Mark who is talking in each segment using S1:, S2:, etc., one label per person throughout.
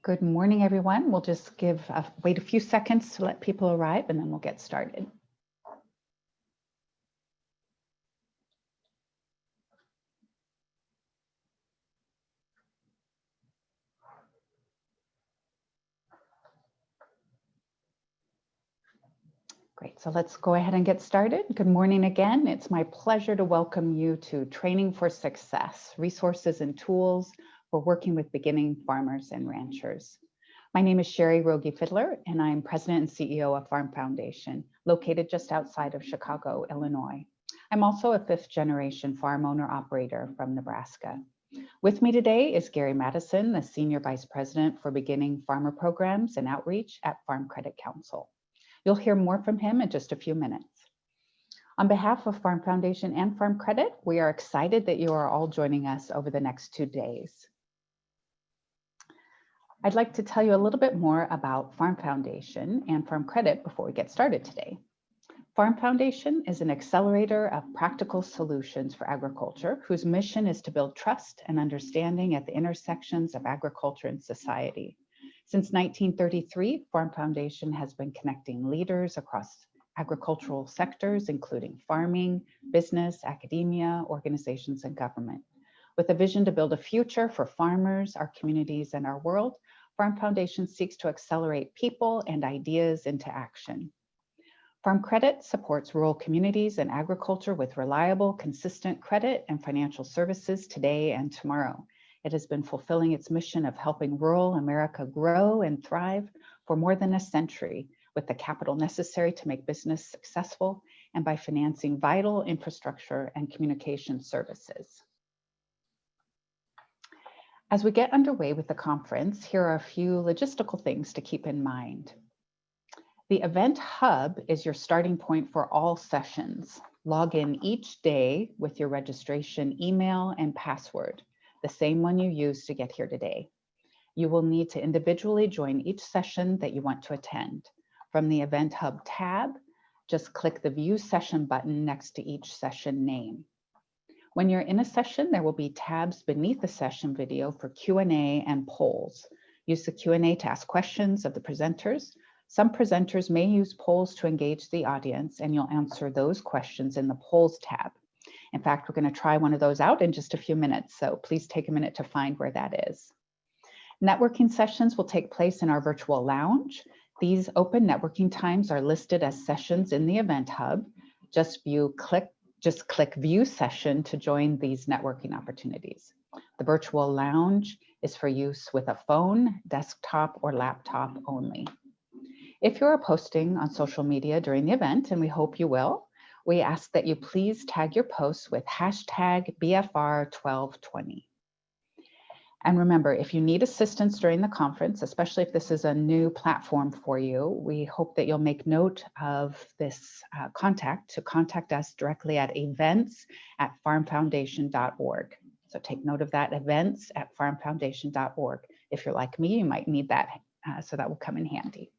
S1: Good morning, everyone. We'll just wait a few seconds to let people arrive, and then we'll get started. Great, so let's go ahead and get started. Good morning again. It's my pleasure to welcome you to Training for Success, Resources and Tools for Working with Beginning Farmers and Ranchers. My name is Shari Rogge-Fidler, and I'm President and CEO of Farm Foundation, located just outside of Chicago, Illinois. I'm also a fifth-generation farm owner-operator from Nebraska. With me today is Gary Matteson, the Senior Vice President for Beginning Farmer Programs and Outreach at Farm Credit Council. You'll hear more from him in just a few minutes. On behalf of Farm Foundation and Farm Credit, we are excited that you are all joining us over the next 2 days. I'd like to tell you a little bit more about Farm Foundation and Farm Credit before we get started today. Farm Foundation is an accelerator of practical solutions for agriculture, whose mission is to build trust and understanding at the intersections of agriculture and society. Since 1933, Farm Foundation has been connecting leaders across agricultural sectors, including farming, business, academia, organizations, and government. With a vision to build a future for farmers, our communities, and our world, Farm Foundation seeks to accelerate people and ideas into action. Farm Credit supports rural communities and agriculture with reliable, consistent credit and financial services today and tomorrow. It has been fulfilling its mission of helping rural America grow and thrive for more than a century, with the capital necessary to make business successful and by financing vital infrastructure and communication services. As we get underway with the conference, here are a few logistical things to keep in mind. The event hub is your starting point for all sessions. Log in each day with your registration email and password, the same one you used to get here today. You will need to individually join each session that you want to attend. From the Event Hub tab, just click the View Session button next to each session name. When you're in a session, there will be tabs beneath the session video for Q&A and polls. Use the Q&A to ask questions of the presenters. Some presenters may use polls to engage the audience, and you'll answer those questions in the polls tab. In fact, we're going to try one of those out in just a few minutes, so please take a minute to find where that is. Networking sessions will take place in our virtual lounge. These open networking times are listed as sessions in the Event Hub. Just click View Session to join these networking opportunities. The virtual lounge is for use with a phone, desktop, or laptop only. If you're posting on social media during the event, and we hope you will, we ask that you please tag your posts with hashtag BFR1220. And remember, if you need assistance during the conference, especially if this is a new platform for you, we hope that you'll make note of this contact us directly at events@farmfoundation.org. So take note of that, events@farmfoundation.org. If you're like me, you might need that, so that will come in handy.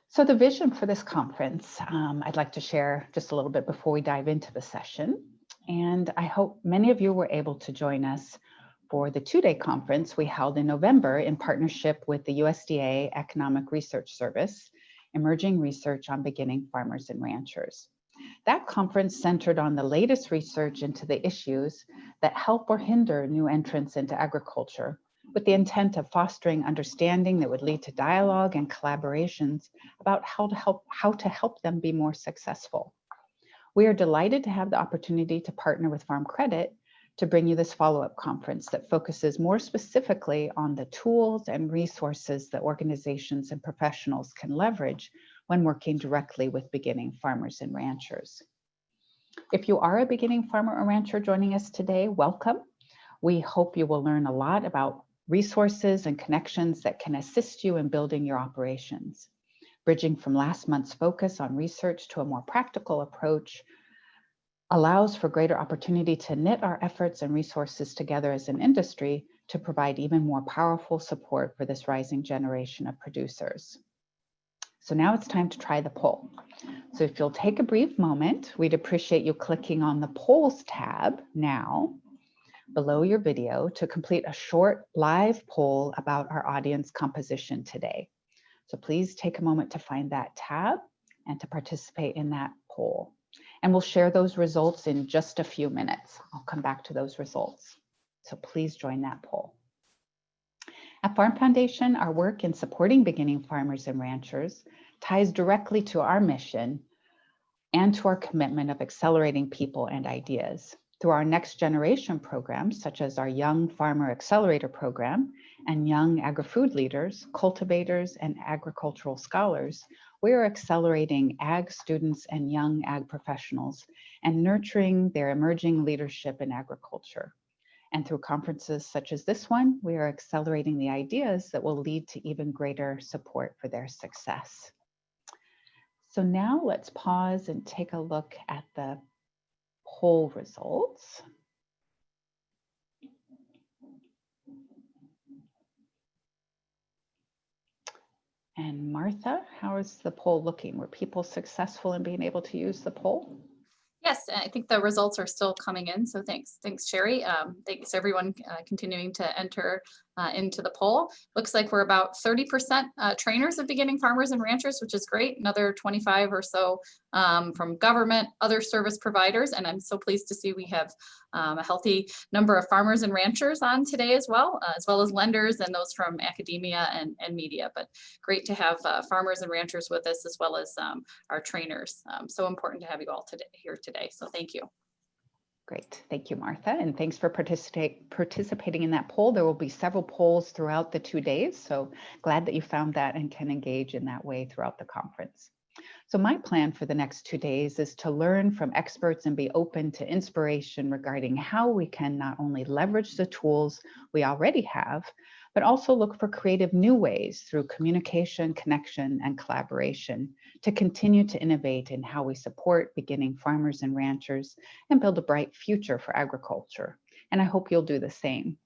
S1: So the vision for this conference, I'd like to share just a little bit before we dive into the session. And I hope many of you were able to join us for the 2-day conference we held in November in partnership with the USDA Economic Research Service, Emerging Research on Beginning Farmers and Ranchers. That conference centered on the latest research into the issues that help or hinder new entrants into agriculture, with the intent of fostering understanding that would lead to dialogue and collaborations about how to help them be more successful. We are delighted to have the opportunity to partner with Farm Credit to bring you this follow-up conference that focuses more specifically on the tools and resources that organizations and professionals can leverage when working directly with beginning farmers and ranchers. If you are a beginning farmer or rancher joining us today, welcome. We hope you will learn a lot about resources and connections that can assist you in building your operations. Bridging from last month's focus on research to a more practical approach allows for greater opportunity to knit our efforts and resources together as an industry to provide even more powerful support for this rising generation of producers. So now it's time to try the poll. So if you'll take a brief moment, we'd appreciate you clicking on the polls tab now. below your video to complete a short live poll about our audience composition today. So please take a moment to find that tab and to participate in that poll. And we'll share those results in just a few minutes. I'll come back to those results. So please join that poll. At Farm Foundation, our work in supporting beginning farmers and ranchers ties directly to our mission and to our commitment of accelerating people and ideas. Through our next generation programs, such as our Young Farmer Accelerator Program and Young Agri-Food Leaders, Cultivators, and Agricultural Scholars, we are accelerating ag students and young ag professionals and nurturing their emerging leadership in agriculture. And through conferences such as this one, we are accelerating the ideas that will lead to even greater support for their success. So now let's pause and take a look at the poll results. And Martha, how is the poll looking? Were people successful in being able to use the poll?
S2: Yes, I think the results are still coming in. So thanks, Shari. Thanks everyone continuing to enter into the poll. Looks like we're about 30% trainers of beginning farmers and ranchers, which is great. Another 25 or so from government, other service providers. And I'm so pleased to see we have a healthy number of farmers and ranchers on today as well as lenders and those from academia and media. But great to have farmers and ranchers with us as well as our trainers. So important to have you all here today. So thank you.
S1: Great. Thank you, Martha. And thanks for participating in that poll. There will be several polls throughout the 2 days. So glad that you found that and can engage in that way throughout the conference. So my plan for the next 2 days is to learn from experts and be open to inspiration regarding how we can not only leverage the tools we already have, but also look for creative new ways through communication, connection, and collaboration to continue to innovate in how we support beginning farmers and ranchers and build a bright future for agriculture. And I hope you'll do the same.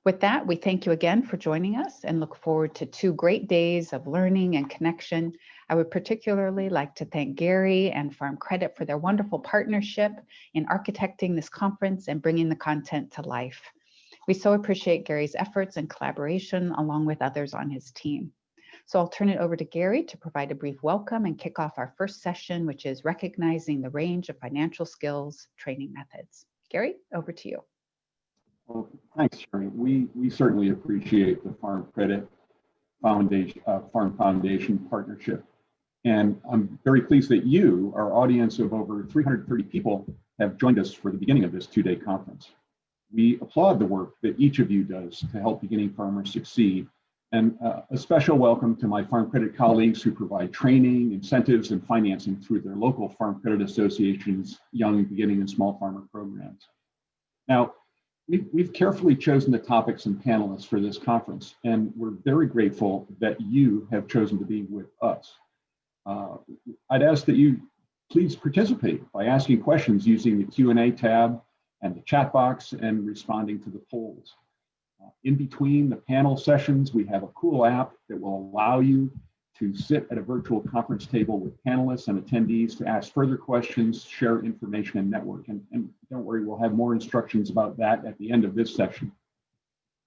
S1: With that, we thank you again for joining us and look forward to 2 great days of learning and connection. I would particularly like to thank Gary and Farm Credit for their wonderful partnership in architecting this conference and bringing the content to life. We so appreciate Gary's efforts and collaboration along with others on his team. So I'll turn it over to Gary to provide a brief welcome and kick off our first session, which is recognizing the range of financial skills training methods. Gary, over to you.
S3: Well, thanks, Shari. We certainly appreciate the Farm Credit Foundation, Farm Foundation partnership. And I'm very pleased that you, our audience of over 330 people, have joined us for the beginning of this 2-day conference. We applaud the work that each of you does to help beginning farmers succeed. And a special welcome to my Farm Credit colleagues who provide training, incentives, and financing through their local Farm Credit Association's Young, Beginning, and Small Farmer programs. Now, we've carefully chosen the topics and panelists for this conference, and we're very grateful that you have chosen to be with us. I'd ask that you please participate by asking questions using the Q&A tab and the chat box and responding to the polls. In between the panel sessions, we have a cool app that will allow you to sit at a virtual conference table with panelists and attendees to ask further questions, share information, and network. And don't worry, we'll have more instructions about that at the end of this session.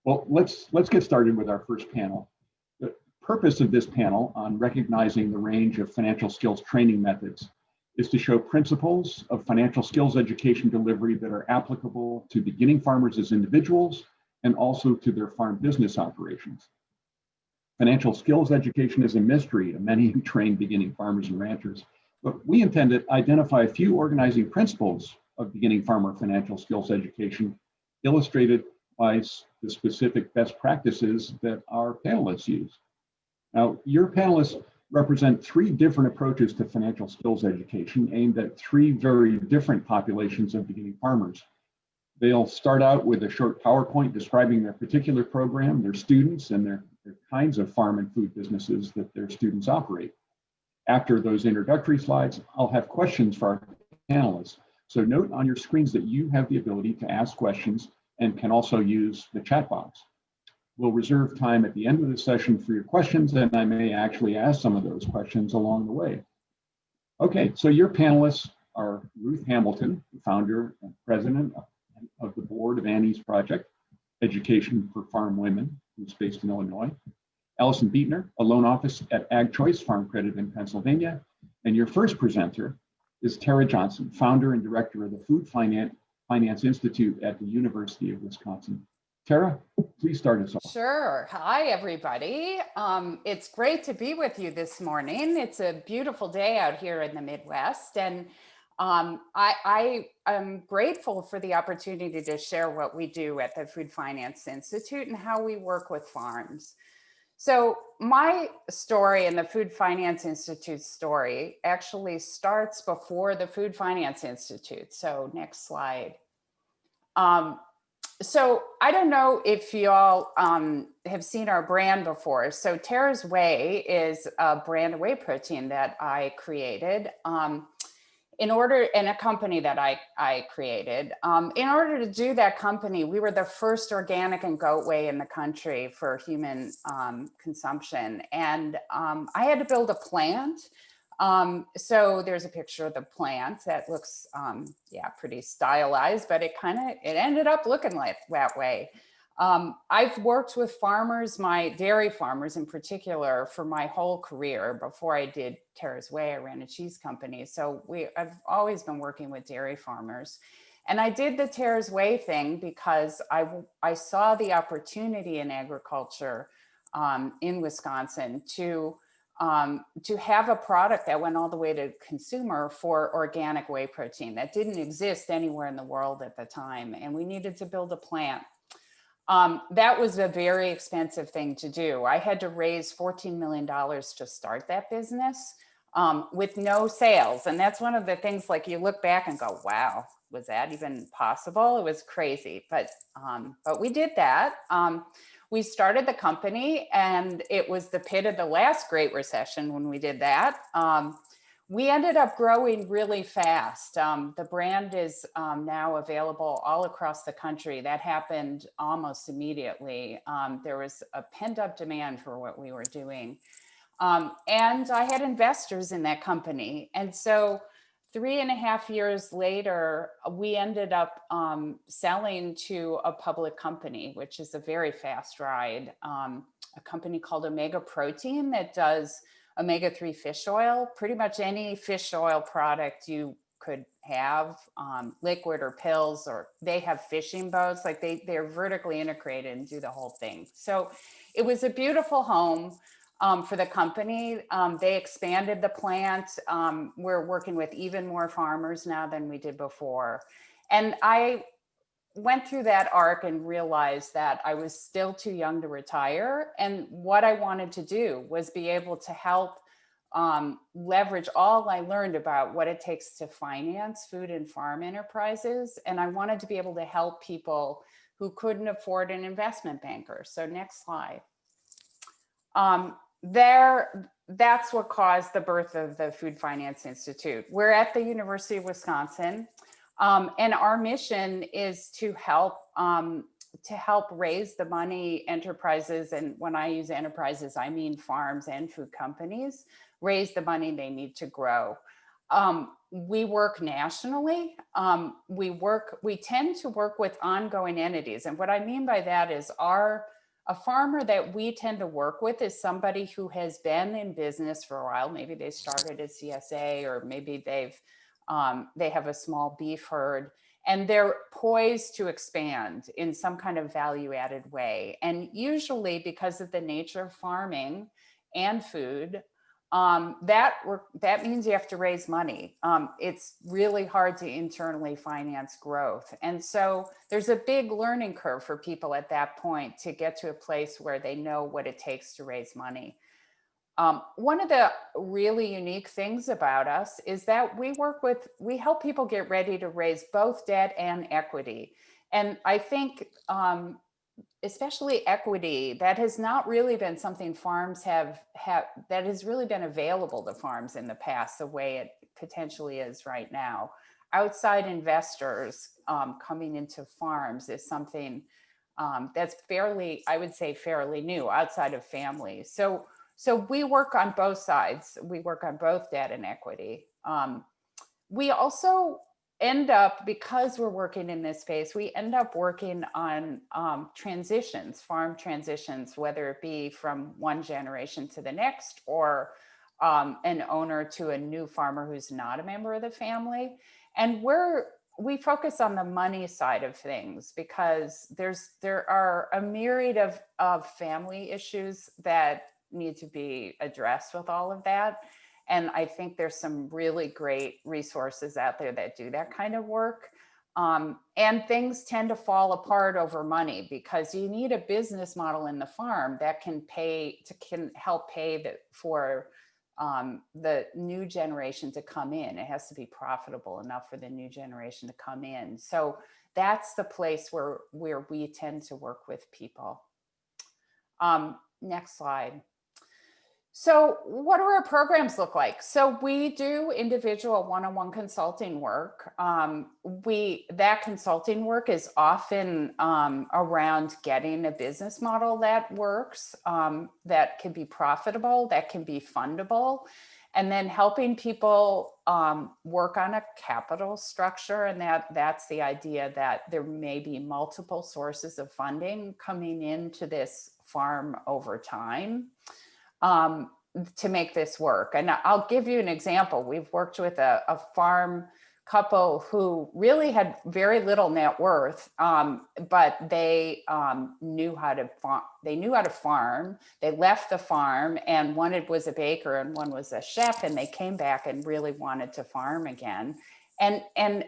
S3: Well, let's get started with our first panel. The purpose of this panel on recognizing the range of financial skills training methods is to show principles of financial skills education delivery that are applicable to beginning farmers as individuals and also to their farm business operations. Financial skills education is a mystery to many who train beginning farmers and ranchers, but we intend to identify a few organizing principles of beginning farmer financial skills education illustrated by the specific best practices that our panelists use. Now, your panelists represent 3 different approaches to financial skills education aimed at 3 very different populations of beginning farmers. They'll start out with a short PowerPoint describing their particular program, their students, and their kinds of farm and food businesses that their students operate. After those introductory slides, I'll have questions for our panelists. So note on your screens that you have the ability to ask questions and can also use the chat box. We'll reserve time at the end of the session for your questions, and I may actually ask some of those questions along the way. Okay, so your panelists are Ruth Hambleton, founder and president and of the board of Annie's Project, Education for Farm Women, who's based in Illinois. Allison Beichner, a loan office at Ag Choice Farm Credit in Pennsylvania. And your first presenter is Tera Johnson, founder and director of the Food Finance Institute at the University of Wisconsin. Tera, please start us off.
S4: Sure. Hi, everybody. It's great to be with you this morning. It's a beautiful day out here in the Midwest, and I am grateful for the opportunity to share what we do at the Food Finance Institute and how we work with farms. So my story and the Food Finance Institute's story actually starts before the Food Finance Institute. So next slide. So I don't know if y'all have seen our brand before. So Tera's Whey is a brand of whey protein that I created in a company that I created. In order to do that company, we were the first organic and goat whey in the country for human consumption. And I had to build a plant. So there's a picture of the plant that looks, pretty stylized, but it ended up looking like that way. I've worked with farmers, my dairy farmers in particular, for my whole career. Before I did Tera's Whey, I ran a cheese company. So I've always been working with dairy farmers. And I did the Tera's Whey thing because I saw the opportunity in agriculture in Wisconsin to have a product that went all the way to consumer for organic whey protein that didn't exist anywhere in the world at the time. And we needed to build a plant. That was a very expensive thing to do. I had to raise $14 million to start that business with no sales. And that's one of the things, like, you look back and go, wow, was that even possible? It was crazy, but we did that. We started the company, and it was the pit of the last Great Recession when we did that. We ended up growing really fast. The brand is now available all across the country. That happened almost immediately. There was a pent-up demand for what we were doing. And I had investors in that company. And so 3.5 years later, we ended up selling to a public company, which is a very fast ride, a company called Omega Protein that does omega-3 fish oil. Pretty much any fish oil product you could have, liquid or pills, or they have fishing boats, like they're vertically integrated and do the whole thing. So it was a beautiful home for the company. They expanded the plant. We're working with even more farmers now than we did before. And I went through that arc and realized that I was still too young to retire. And what I wanted to do was be able to help leverage all I learned about what it takes to finance food and farm enterprises. And I wanted to be able to help people who couldn't afford an investment banker. So next slide. That's what caused the birth of the Food Finance Institute. We're at the University of Wisconsin, and our mission is to help raise the money enterprises, and when I use enterprises, I mean farms and food companies, raise the money they need to grow. We work nationally. We tend to work with ongoing entities, and what I mean by that is a farmer that we tend to work with is somebody who has been in business for a while. Maybe they started at CSA, or maybe they have a small beef herd, and they're poised to expand in some kind of value-added way. And usually, because of the nature of farming and food, that means you have to raise money. It's really hard to internally finance growth. And so there's a big learning curve for people at that point to get to a place where they know what it takes to raise money. One of the really unique things about us is that we help people get ready to raise both debt and equity. And I think, especially equity, that has not really been something farms that has really been available to farms in the past, the way it potentially is right now. Outside investors coming into farms is something that's I would say fairly new outside of families. So we work on both sides. We work on both debt and equity. We also end up, because we're working in this space, we end up working on transitions, farm transitions, whether it be from one generation to the next, or an owner to a new farmer who's not a member of the family. And we focus on the money side of things because there are a myriad of family issues that need to be addressed with all of that. And I think there's some really great resources out there that do that kind of work. And things tend to fall apart over money because you need a business model in the farm that can help pay for the new generation to come in. It has to be profitable enough for the new generation to come in. So that's the place where we tend to work with people. Next slide. So what do our programs look like? So we do individual one-on-one consulting work. That consulting work is often around getting a business model that works, that can be profitable, that can be fundable, and then helping people work on a capital structure. And that's the idea that there may be multiple sources of funding coming into this farm over time. To make this work. And I'll give you an example. We've worked with a farm couple who really had very little net worth, but they knew how to farm. They left the farm, and one was a baker and one was a chef, and they came back and really wanted to farm again, and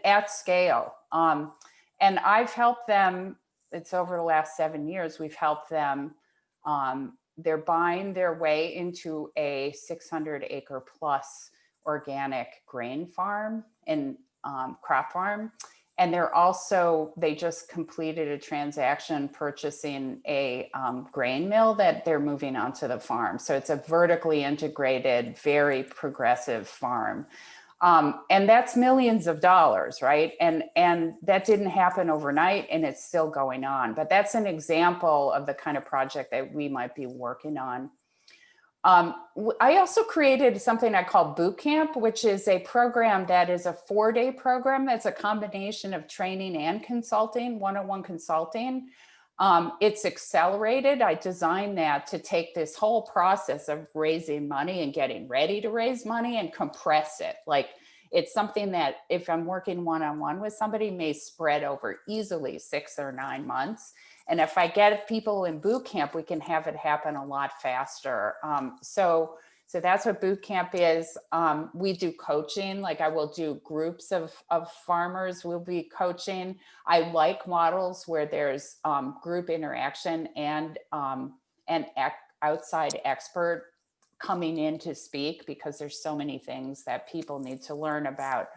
S4: at scale. And I've helped them. It's over the last 7 years. We've helped them. They're buying their way into a 600-acre plus organic grain farm and crop farm. And they just completed a transaction purchasing a grain mill that they're moving onto the farm. So it's a vertically integrated, very progressive farm. And that's millions of dollars, right? And that didn't happen overnight, and it's still going on. But that's an example of the kind of project that we might be working on. I also created something I call Boot Camp, which is a program that is a 4-day program. That's a combination of training and consulting, one-on-one consulting. It's accelerated. I designed that to take this whole process of raising money and getting ready to raise money and compress it. Like, it's something that if I'm working one-on-one with somebody may spread over easily 6 or 9 months. And if I get people in boot camp, we can have it happen a lot faster. So that's what boot camp is. We do coaching, like I will do groups of farmers we'll be coaching. I like models where there's group interaction and an outside expert coming in to speak, because there's so many things that people need to learn about.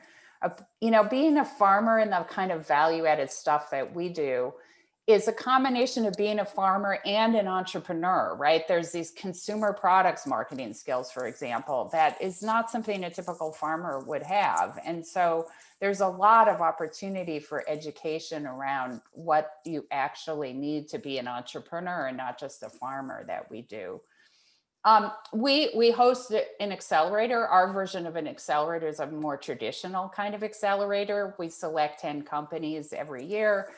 S4: Being a farmer and the kind of value-added stuff that we do is a combination of being a farmer and an entrepreneur, right? There's these consumer products marketing skills, for example, that is not something a typical farmer would have. And so there's a lot of opportunity for education around what you actually need to be an entrepreneur and not just a farmer that we do. We host an accelerator. Our version of an accelerator is a more traditional kind of accelerator. We select 10 companies every year.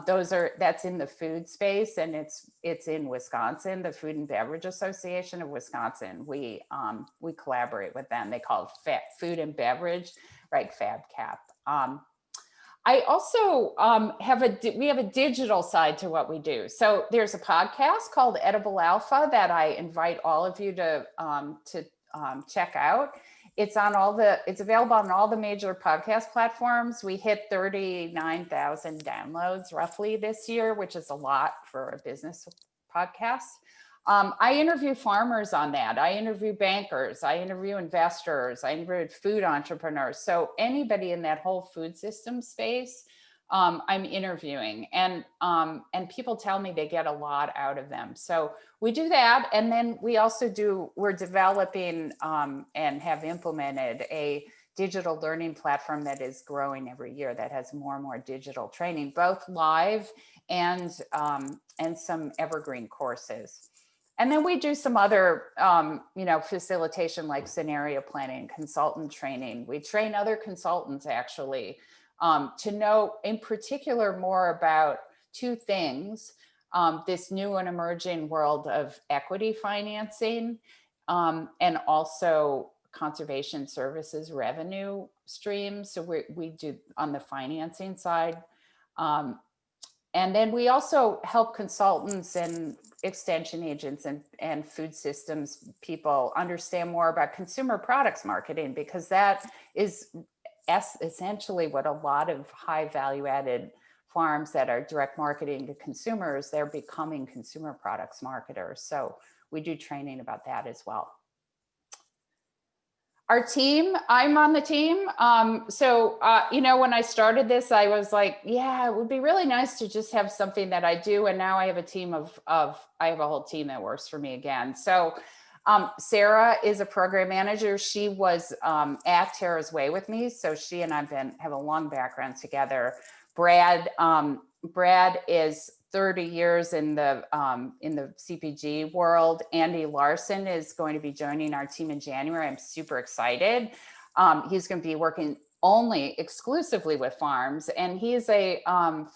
S4: That's in the food space, and it's in Wisconsin, the Food and Beverage Association of Wisconsin. We collaborate with them. They call it Food and Beverage, right? FabCap. I also we have a digital side to what we do. So there's a podcast called Edible Alpha that I invite all of you to check out. It's available on all the major podcast platforms. We hit 39,000 downloads roughly this year, which is a lot for a business podcast. I interview farmers on that. I interview bankers. I interview investors. I interview food entrepreneurs. So anybody in that whole food system space, I'm interviewing, and people tell me they get a lot out of them. So we do that. And then we're developing and have implemented a digital learning platform that is growing every year that has more and more digital training, both live and some evergreen courses. And then we do some other, facilitation like scenario planning, consultant training. We train other consultants actually to know in particular more about two things, this new and emerging world of equity financing, and also conservation services revenue streams. So we do on the financing side. And then we also help consultants and extension agents and food systems people understand more about consumer products marketing, because that is essentially what a lot of high value added farms that are direct marketing to consumers, they're becoming consumer products marketers. So we do training about that as well. Our team, I'm on the team. You know, when I started this, I was like, yeah, it would be really nice to just have something that I do. And now I have a team I have a whole team that works for me again. So Sarah is a program manager. She was at Tera's Way with me. So she and I have a long background together. Brad is 30 years in the CPG world. Andy Larson is going to be joining our team in January. I'm super excited. He's going to be working only exclusively with farms, and he's a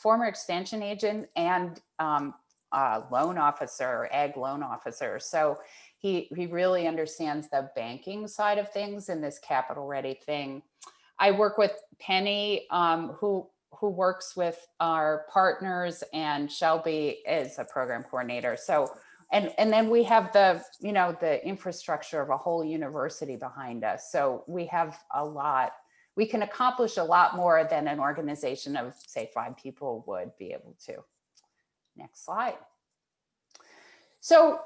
S4: former extension agent and loan officer, ag loan officer. So he really understands the banking side of things and this capital ready thing. I work with Penny, who works with our partners, and Shelby is a program coordinator. So, and then we have the infrastructure of a whole university behind us. So we have we can accomplish a lot more than an organization of say 5 people would be able to. Next slide. So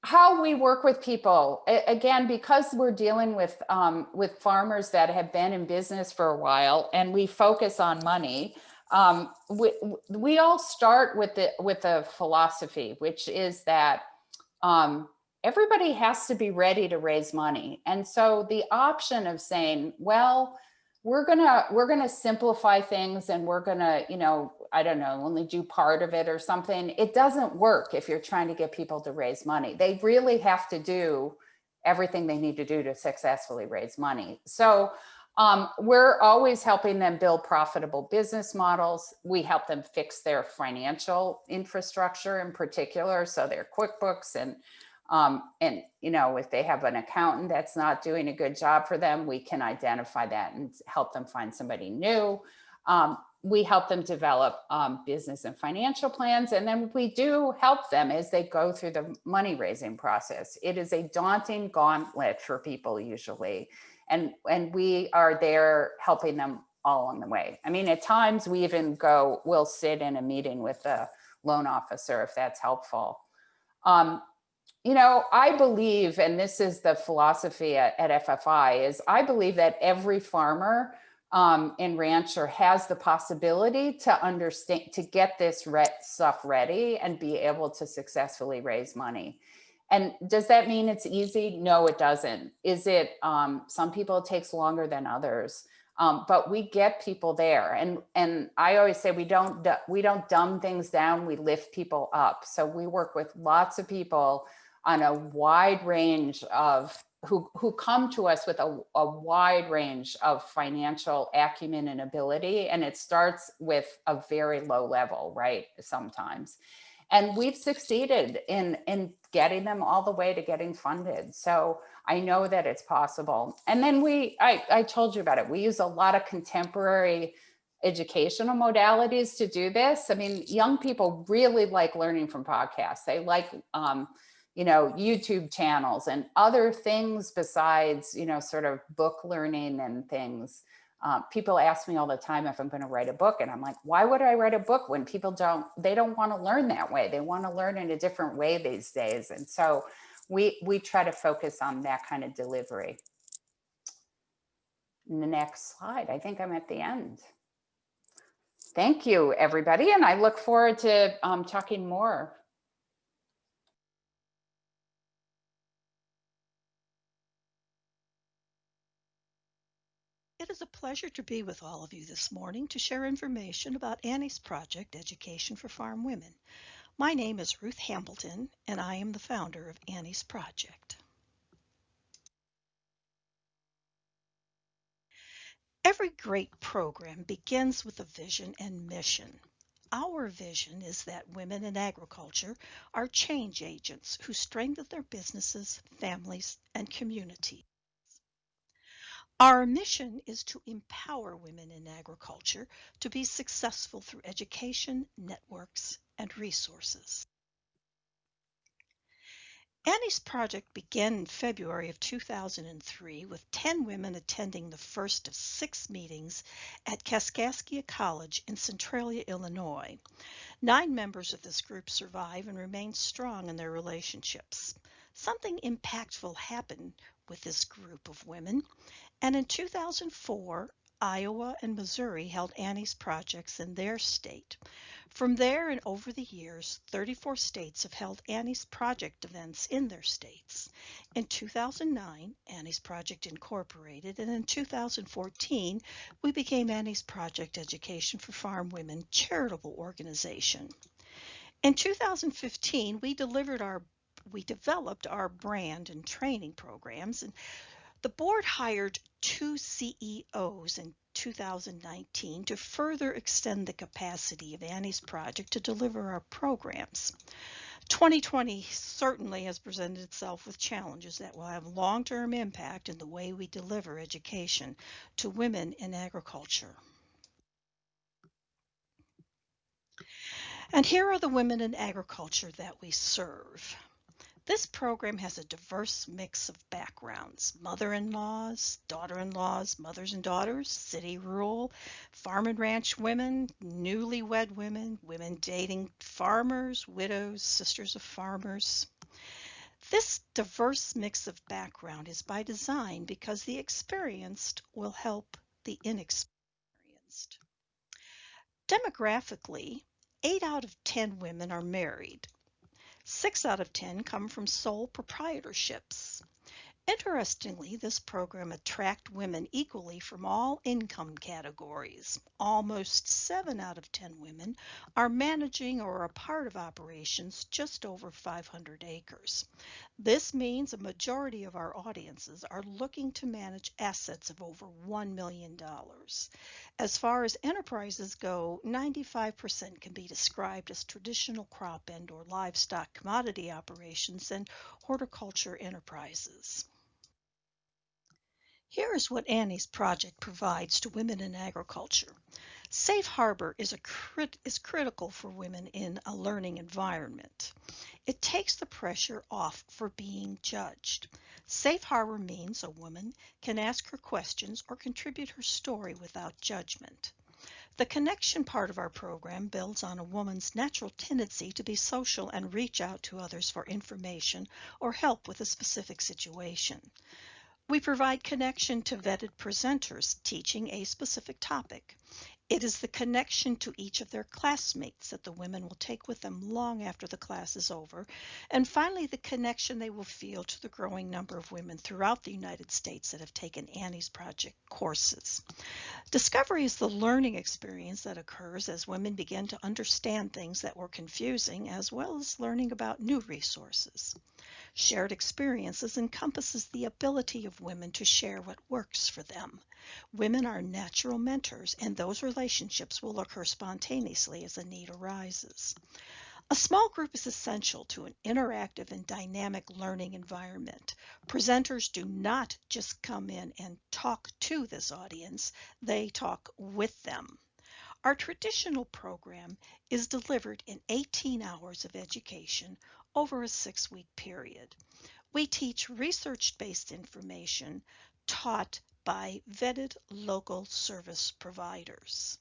S4: how we work with people, again, because we're dealing with farmers that have been in business for a while, and we focus on money. We all start with a philosophy, which is that everybody has to be ready to raise money. And so the option of saying, well, we're gonna simplify things, and we're gonna, I don't know, only do part of it or something. It doesn't work if you're trying to get people to raise money. They really have to do everything they need to do to successfully raise money. So we're always helping them build profitable business models. We help them fix their financial infrastructure in particular. So their QuickBooks and if they have an accountant that's not doing a good job for them, we can identify that and help them find somebody new. We help them develop business and financial plans, and then we do help them as they go through the money raising process. It is a daunting gauntlet for people usually, and we are there helping them all along the way. I mean, at times we even we'll sit in a meeting with a loan officer if that's helpful. I believe, and this is the philosophy at FFI, is I believe that every farmer and rancher has the possibility to understand, to get this stuff ready and be able to successfully raise money. And does that mean it's easy? No, it doesn't. Is it, some people it takes longer than others, but we get people there. And I always say we don't dumb things down, we lift people up. So we work with lots of people on a wide range of who come to us with a wide range of financial acumen and ability. And it starts with a very low level, right? Sometimes. And we've succeeded in getting them all the way to getting funded. So I know that it's possible. And then I told you about it. We use a lot of contemporary educational modalities to do this. I mean, young people really like learning from podcasts. They like, YouTube channels and other things besides, sort of book learning and things. People ask me all the time if I'm going to write a book, and I'm like, why would I write a book when people don't want to learn that way? They want to learn in a different way these days. And so we try to focus on that kind of delivery. In the next slide, I think I'm at the end. Thank you, everybody. And I look forward to talking more.
S5: It is a pleasure to be with all of you this morning to share information about Annie's project, Education for Farm Women. My name is Ruth Hambleton, and I am the founder of Annie's project. Every great program begins with a vision and mission. Our vision is that women in agriculture are change agents who strengthen their businesses, families, and communities. Our mission is to empower women in agriculture to be successful through education, networks, and resources. Annie's project began in February of 2003 with 10 women attending the first of 6 meetings at Kaskaskia College in Centralia, Illinois. 9 members of this group survive and remain strong in their relationships. Something impactful happened with this group of women, and in 2004, Iowa and Missouri held Annie's projects in their state. From there and over the years, 34 states have held Annie's Project events in their states. In 2009, Annie's Project Incorporated, and in 2014, we became Annie's Project Education for Farm Women charitable organization. In 2015, we developed our brand and training programs, and the board hired 2 CEOs in 2019 to further extend the capacity of Annie's Project to deliver our programs. 2020 certainly has presented itself with challenges that will have long-term impact in the way we deliver education to women in agriculture. And here are the women in agriculture that we serve. This program has a diverse mix of backgrounds: mother-in-laws, daughter-in-laws, mothers and daughters, city, rural, farm and ranch women, newlywed women, women dating farmers, widows, sisters of farmers. This diverse mix of background is by design because the experienced will help the inexperienced. Demographically, 8 out of 10 women are married. 6 out of 10 come from sole proprietorships. Interestingly, this program attracts women equally from all income categories. Almost 7 out of 10 women are managing or a part of operations just over 500 acres. This means a majority of our audiences are looking to manage assets of over $1 million. As far as enterprises go, 95% can be described as traditional crop and or livestock commodity operations and horticulture enterprises. Here is what Annie's project provides to women in agriculture. Safe harbor is critical for women in a learning environment. It takes the pressure off for being judged. Safe harbor means a woman can ask her questions or contribute her story without judgment. The connection part of our program builds on a woman's natural tendency to be social and reach out to others for information or help with a specific situation. We provide connection to vetted presenters teaching a specific topic. It is the connection to each of their classmates that the women will take with them long after the class is over. And finally, the connection they will feel to the growing number of women throughout the United States that have taken Annie's Project courses. Discovery is the learning experience that occurs as women begin to understand things that were confusing, as well as learning about new resources. Shared experiences encompasses the ability of women to share what works for them. Women are natural mentors, and those relationships will occur spontaneously as a need arises. A small group is essential to an interactive and dynamic learning environment. Presenters do not just come in and talk to this audience, they talk with them. Our traditional program is delivered in 18 hours of education over a 6-week period. We teach research-based information taught by vetted local service providers.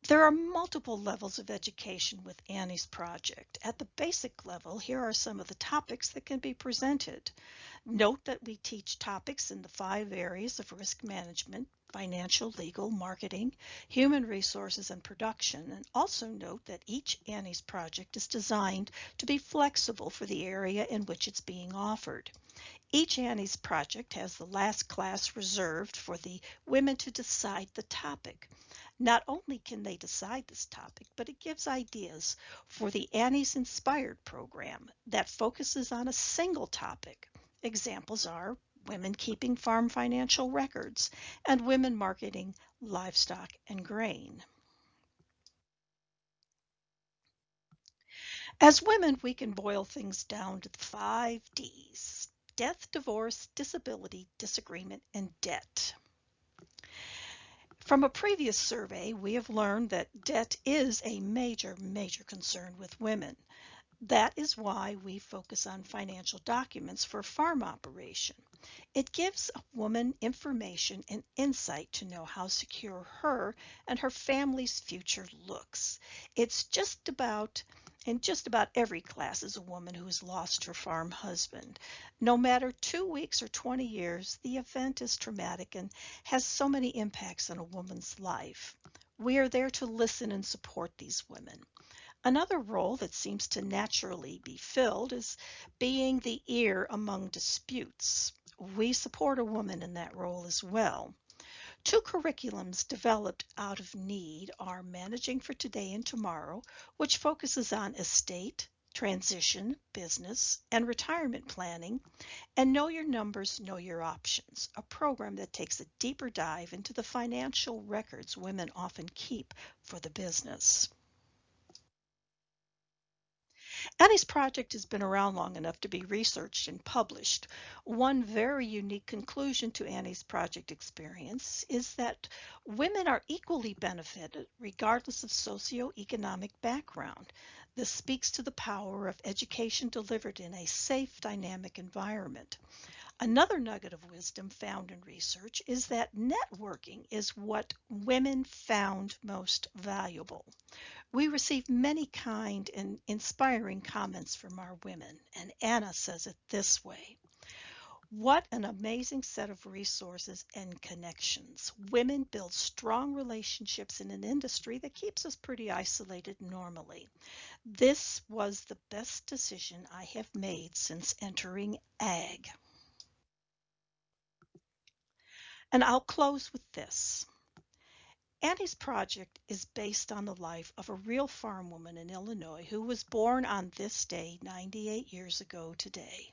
S5: There are multiple levels of education with Annie's Project. At the basic level, here are some of the topics that can be presented. Note that we teach topics in the 5 areas of risk management, financial, legal, marketing, human resources, and production. And also note that each Annie's Project is designed to be flexible for the area in which it's being offered. Each Annie's Project has the last class reserved for the women to decide the topic. Not only can they decide this topic, but it gives ideas for the Annie's Inspired program that focuses on a single topic. Examples are women keeping farm financial records and women marketing livestock and grain. As women, we can boil things down to the 5 Ds: death, divorce, disability, disagreement, and debt. From a previous survey, we have learned that debt is a major concern with women. That is why we focus on financial documents for a farm operation. It gives a woman information and insight to know how secure her and her family's future looks. It's just about every class is a woman who has lost her farm husband. No matter 2 weeks or 20 years, the event is traumatic and has so many impacts on a woman's life. We are there to listen and support these women. Another role that seems to naturally be filled is being the ear among disputes. We support a woman in that role as well. 2 curriculums developed out of need are Managing for Today and Tomorrow, which focuses on estate, transition, business, and retirement planning, and Know Your Numbers, Know Your Options, a program that takes a deeper dive into the financial records women often keep for the business. Annie's project has been around long enough to be researched and published. One very unique conclusion to Annie's project experience is that women are equally benefited regardless of socioeconomic background. This speaks to the power of education delivered in a safe, dynamic environment. Another nugget of wisdom found in research is that networking is what women found most valuable. We receive many kind and inspiring comments from our women, and Anna says it this way: what an amazing set of resources and connections. Women build strong relationships in an industry that keeps us pretty isolated normally. This was the best decision I have made since entering ag. And I'll close with this. Annie's project is based on the life of a real farm woman in Illinois who was born on this day 98 years ago today.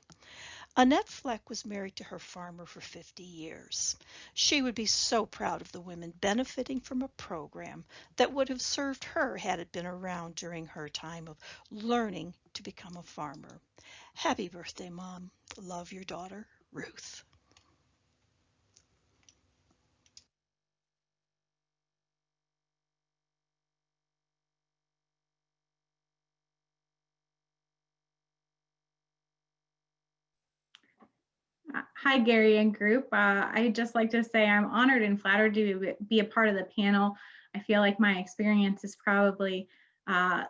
S5: Annette Fleck was married to her farmer for 50 years. She would be so proud of the women benefiting from a program that would have served her had it been around during her time of learning to become a farmer. Happy birthday, Mom. Love, your daughter, Ruth.
S6: Hi, Gary and group. I'd just like to say I'm honored and flattered to be a part of the panel. I feel like my experience is probably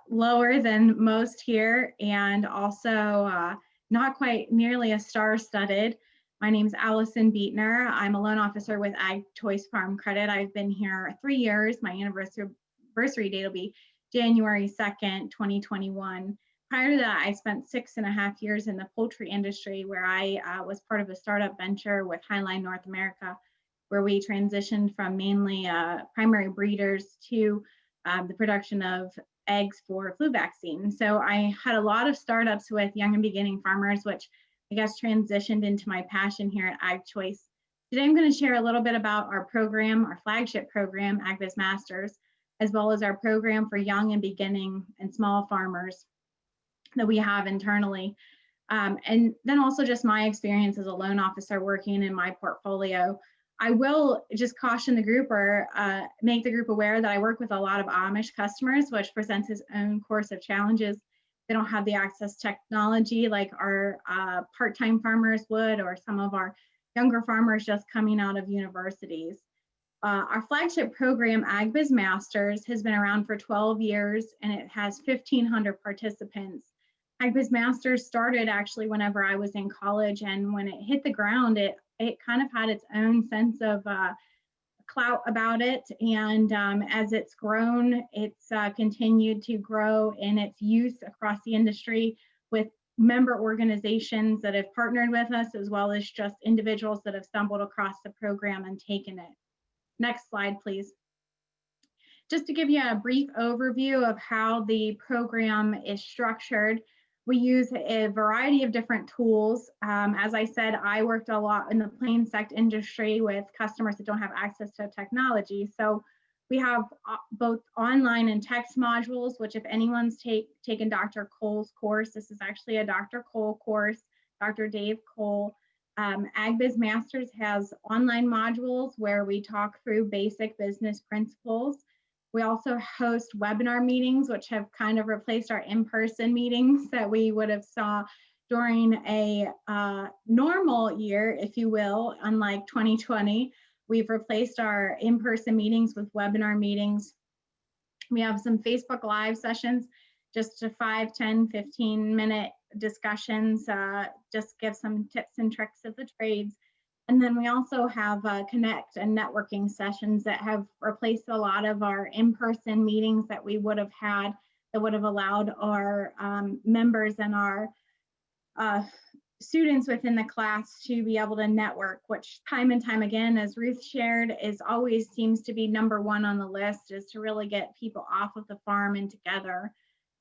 S6: lower than most here, and also not quite nearly as star-studded. My name is Allison Beichner. I'm a loan officer with Ag Choice Farm Credit. I've been here 3 years. My anniversary date will be January 2nd, 2021. Prior to that, I spent 6.5 years in the poultry industry, where I was part of a startup venture with Highline North America, where we transitioned from mainly primary breeders to the production of eggs for flu vaccine. So I had a lot of startups with young and beginning farmers, which I guess transitioned into my passion here at Ag Choice. Today, I'm going to share a little bit about our program, our flagship program, AgBiz Masters, as well as our program for young and beginning and small farmers that we have internally. And then also just my experience as a loan officer working in my portfolio. I will just caution the group or make the group aware that I work with a lot of Amish customers, which presents its own course of challenges. They don't have the access to technology like our part-time farmers would, or some of our younger farmers just coming out of universities. Our flagship program, AgBiz Masters, has been around for 12 years, and it has 1,500 participants. AgBiz Masters started actually whenever I was in college, and when it hit the ground, it kind of had its own sense of clout about it. And as it's grown, it's continued to grow in its use across the industry with member organizations that have partnered with us, as well as just individuals that have stumbled across the program and taken it. Next slide, please. Just to give you a brief overview of how the program is structured, We use a variety of different tools. As I said, I worked a lot in the plain sect industry with customers that don't have access to technology. So we have both online and text modules, which if anyone's taken Dr. Cole's course, this is actually a Dr. Cole course, Dr. Dave Cole. AgBiz Masters has online modules where we talk through basic business principles. We also host webinar meetings, which have kind of replaced our in-person meetings that we would have saw during a normal year, if you will, unlike 2020. We've replaced our in-person meetings with webinar meetings. We have some Facebook Live sessions, just a 5, 10, 15-minute discussions, just give some tips and tricks of the trades. And then we also have connect and networking sessions that have replaced a lot of our in-person meetings that we would have had, that would have allowed our members and our students within the class to be able to network, which time and time again, as Ruth shared, is always seems to be number one on the list, is to really get people off of the farm and together.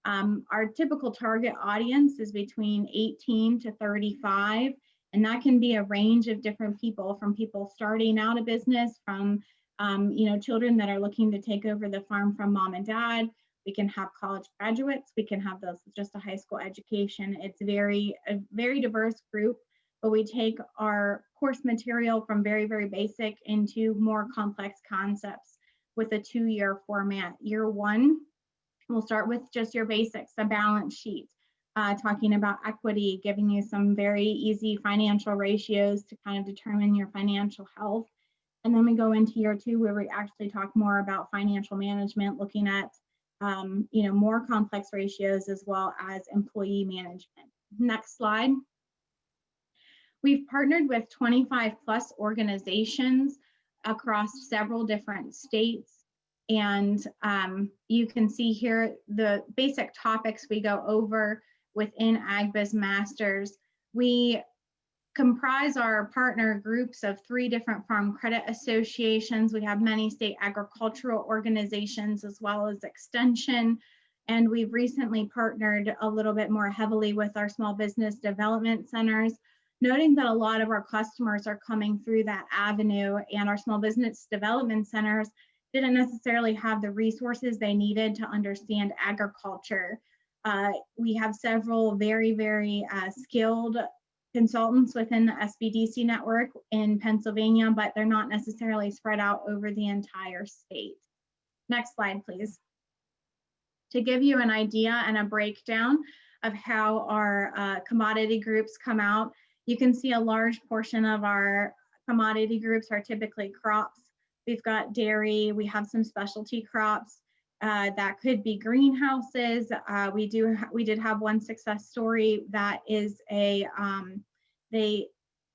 S6: Our typical target audience is between 18 to 35, and that can be a range of different people, from people starting out a business, from children that are looking to take over the farm from mom and dad. We can have college graduates. We can have those with just a high school education. It's a very diverse group, but we take our course material from very, very basic into more complex concepts with a 2-year format. Year 1, we'll start with just your basics, a balance sheet, talking about equity, giving you some very easy financial ratios to kind of determine your financial health. And then we go into year 2, where we actually talk more about financial management, looking at more complex ratios as well as employee management. Next slide. We've partnered with 25 plus organizations across several different states. And you can see here the basic topics we go over within AgBiz Masters. We comprise our partner groups of 3 different farm credit associations. We have many state agricultural organizations as well as extension. And we've recently partnered a little bit more heavily with our small business development centers, noting that a lot of our customers are coming through that avenue, and our small business development centers didn't necessarily have the resources they needed to understand agriculture. We have several very, very skilled consultants within the SBDC network in Pennsylvania, but they're not necessarily spread out over the entire state. Next slide, please. To give you an idea and a breakdown of how our commodity groups come out, you can see a large portion of our commodity groups are typically crops. We've got dairy, we have some specialty crops. That could be greenhouses. We did have one success story that is they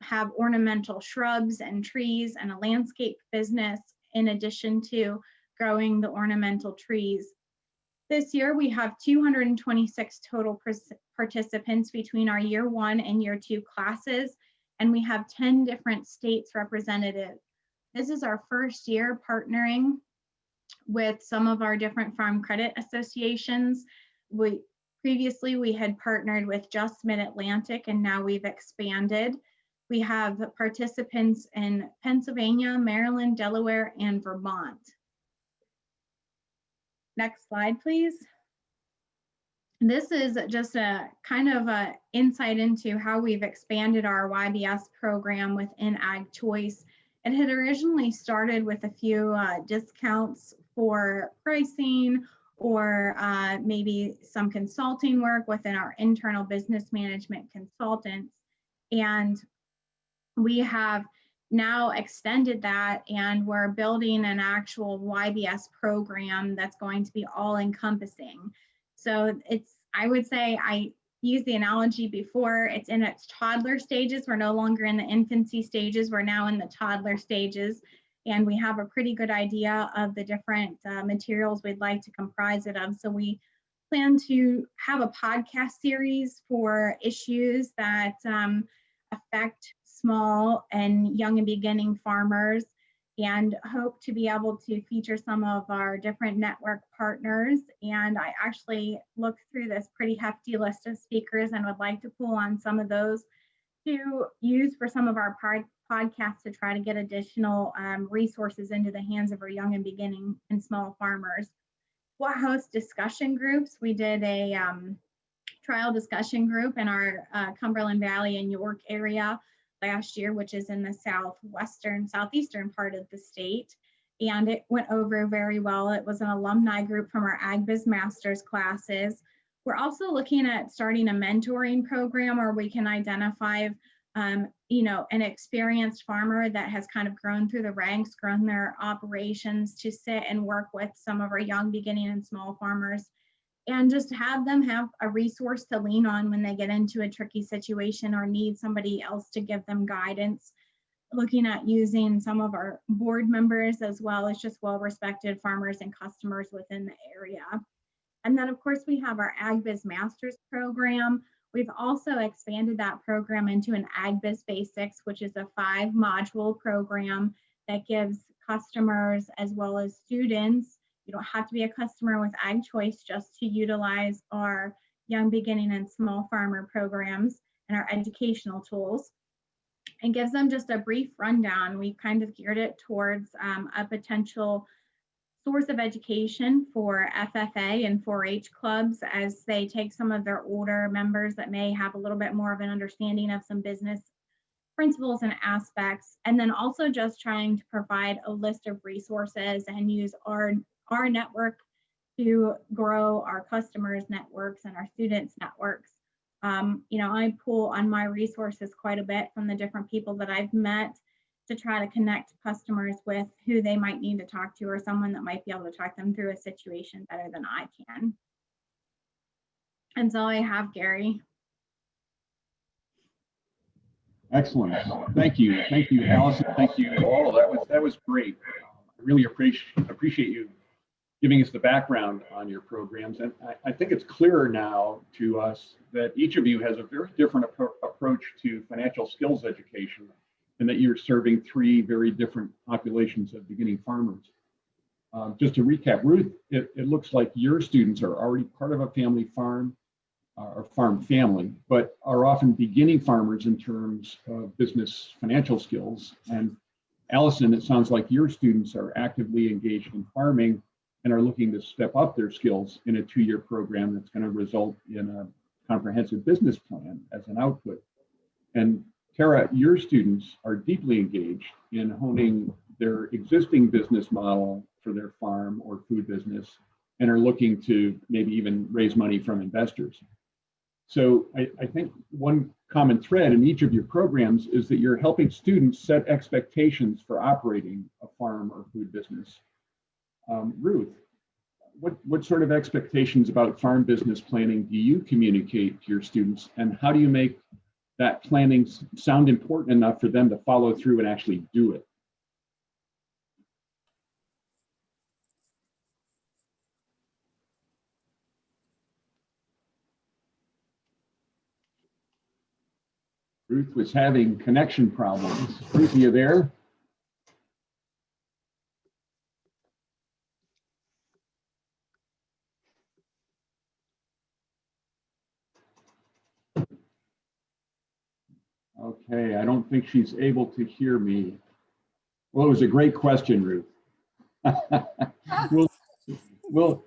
S6: have ornamental shrubs and trees and a landscape business in addition to growing the ornamental trees. This year we have 226 total participants between our year 1 and year 2 classes, and we have 10 different states represented. This is our first year partnering with some of our different farm credit associations. Previously, we had partnered with just Mid-Atlantic, and now we've expanded. We have participants in Pennsylvania, Maryland, Delaware, and Vermont. Next slide, please. This is just a kind of a insight into how we've expanded our YBS program within Ag Choice. It had originally started with a few discounts for pricing or maybe some consulting work within our internal business management consultants. And we have now extended that, and we're building an actual YBS program that's going to be all encompassing. So I would say, I used the analogy before, it's in its toddler stages. We're no longer in the infancy stages, we're now in the toddler stages. And we have a pretty good idea of the different materials we'd like to comprise it of. So we plan to have a podcast series for issues that affect small and young and beginning farmers. and hope to be able to feature some of our different network partners. And I actually looked through this pretty hefty list of speakers and would like to pull on some of those to use for some of our podcasts to try to get additional resources into the hands of our young and beginning and small farmers. We'll host discussion groups. We did a trial discussion group in our Cumberland Valley and York area last year, which is in the southeastern part of the state. And it went over very well. It was an alumni group from our AgBiz Masters classes. We're also looking at starting a mentoring program where we can identify an experienced farmer that has kind of grown through the ranks, grown their operations, to sit and work with some of our young, beginning, and small farmers, and just have them have a resource to lean on when they get into a tricky situation or need somebody else to give them guidance. Looking at using some of our board members as well as just well-respected farmers and customers within the area. And then, of course, we have our AgBiz Masters program. We've also expanded that program into an AgBiz Basics, which is a 5-module program that gives customers as well as students, you don't have to be a customer with Ag Choice just to utilize our young, beginning, and small farmer programs and our educational tools, and gives them just a brief rundown. We kind of geared it towards a potential source of education for FFA and 4-H clubs as they take some of their older members that may have a little bit more of an understanding of some business principles and aspects, and then also just trying to provide a list of resources and use our network to grow our customers' networks and our students' networks. I pull on my resources quite a bit from the different people that I've met to try to connect customers with who they might need to talk to, or someone that might be able to talk them through a situation better than I can. And so I have, Gary.
S3: Excellent. Thank you, Allison. Thank you all. That was great. I really appreciate you giving us the background on your programs. And I think it's clearer now to us that each of you has a very different approach to financial skills education, and that you're serving 3 very different populations of beginning farmers. Just to recap, Ruth, it looks like your students are already part of a family farm or farm family, but are often beginning farmers in terms of business financial skills. And Allison, it sounds like your students are actively engaged in farming and are looking to step up their skills in a 2-year program that's going to result in a comprehensive business plan as an output. And Tera, your students are deeply engaged in honing their existing business model for their farm or food business and are looking to maybe even raise money from investors. So I think one common thread in each of your programs is that you're helping students set expectations for operating a farm or food business. Ruth, what sort of expectations about farm business planning do you communicate to your students, and how do you make that planning sound important enough for them to follow through and actually do it? Ruth was having connection problems. Ruth, are you there? Okay, I don't think she's able to hear me. Well, it was a great question, Ruth. We'll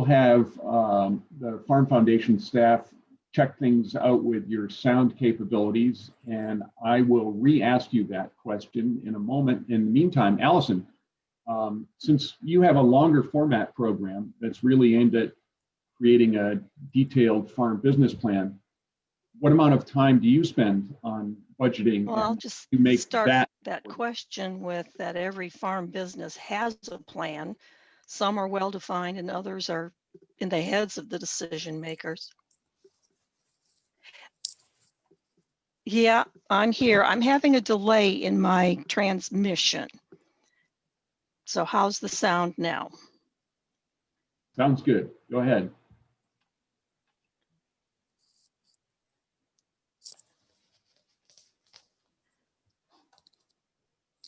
S3: have the Farm Foundation staff check things out with your sound capabilities, and I will re-ask you that question in a moment. In the meantime, Allison, since you have a longer format program that's really aimed at creating a detailed farm business plan, what amount of time do you spend on budgeting?
S5: Well, I'll just start that question with that every farm business has a plan. Some are well-defined and others are in the heads of the decision makers. Yeah, I'm here. I'm having a delay in my transmission. So how's the sound now?
S3: Sounds good. Go ahead.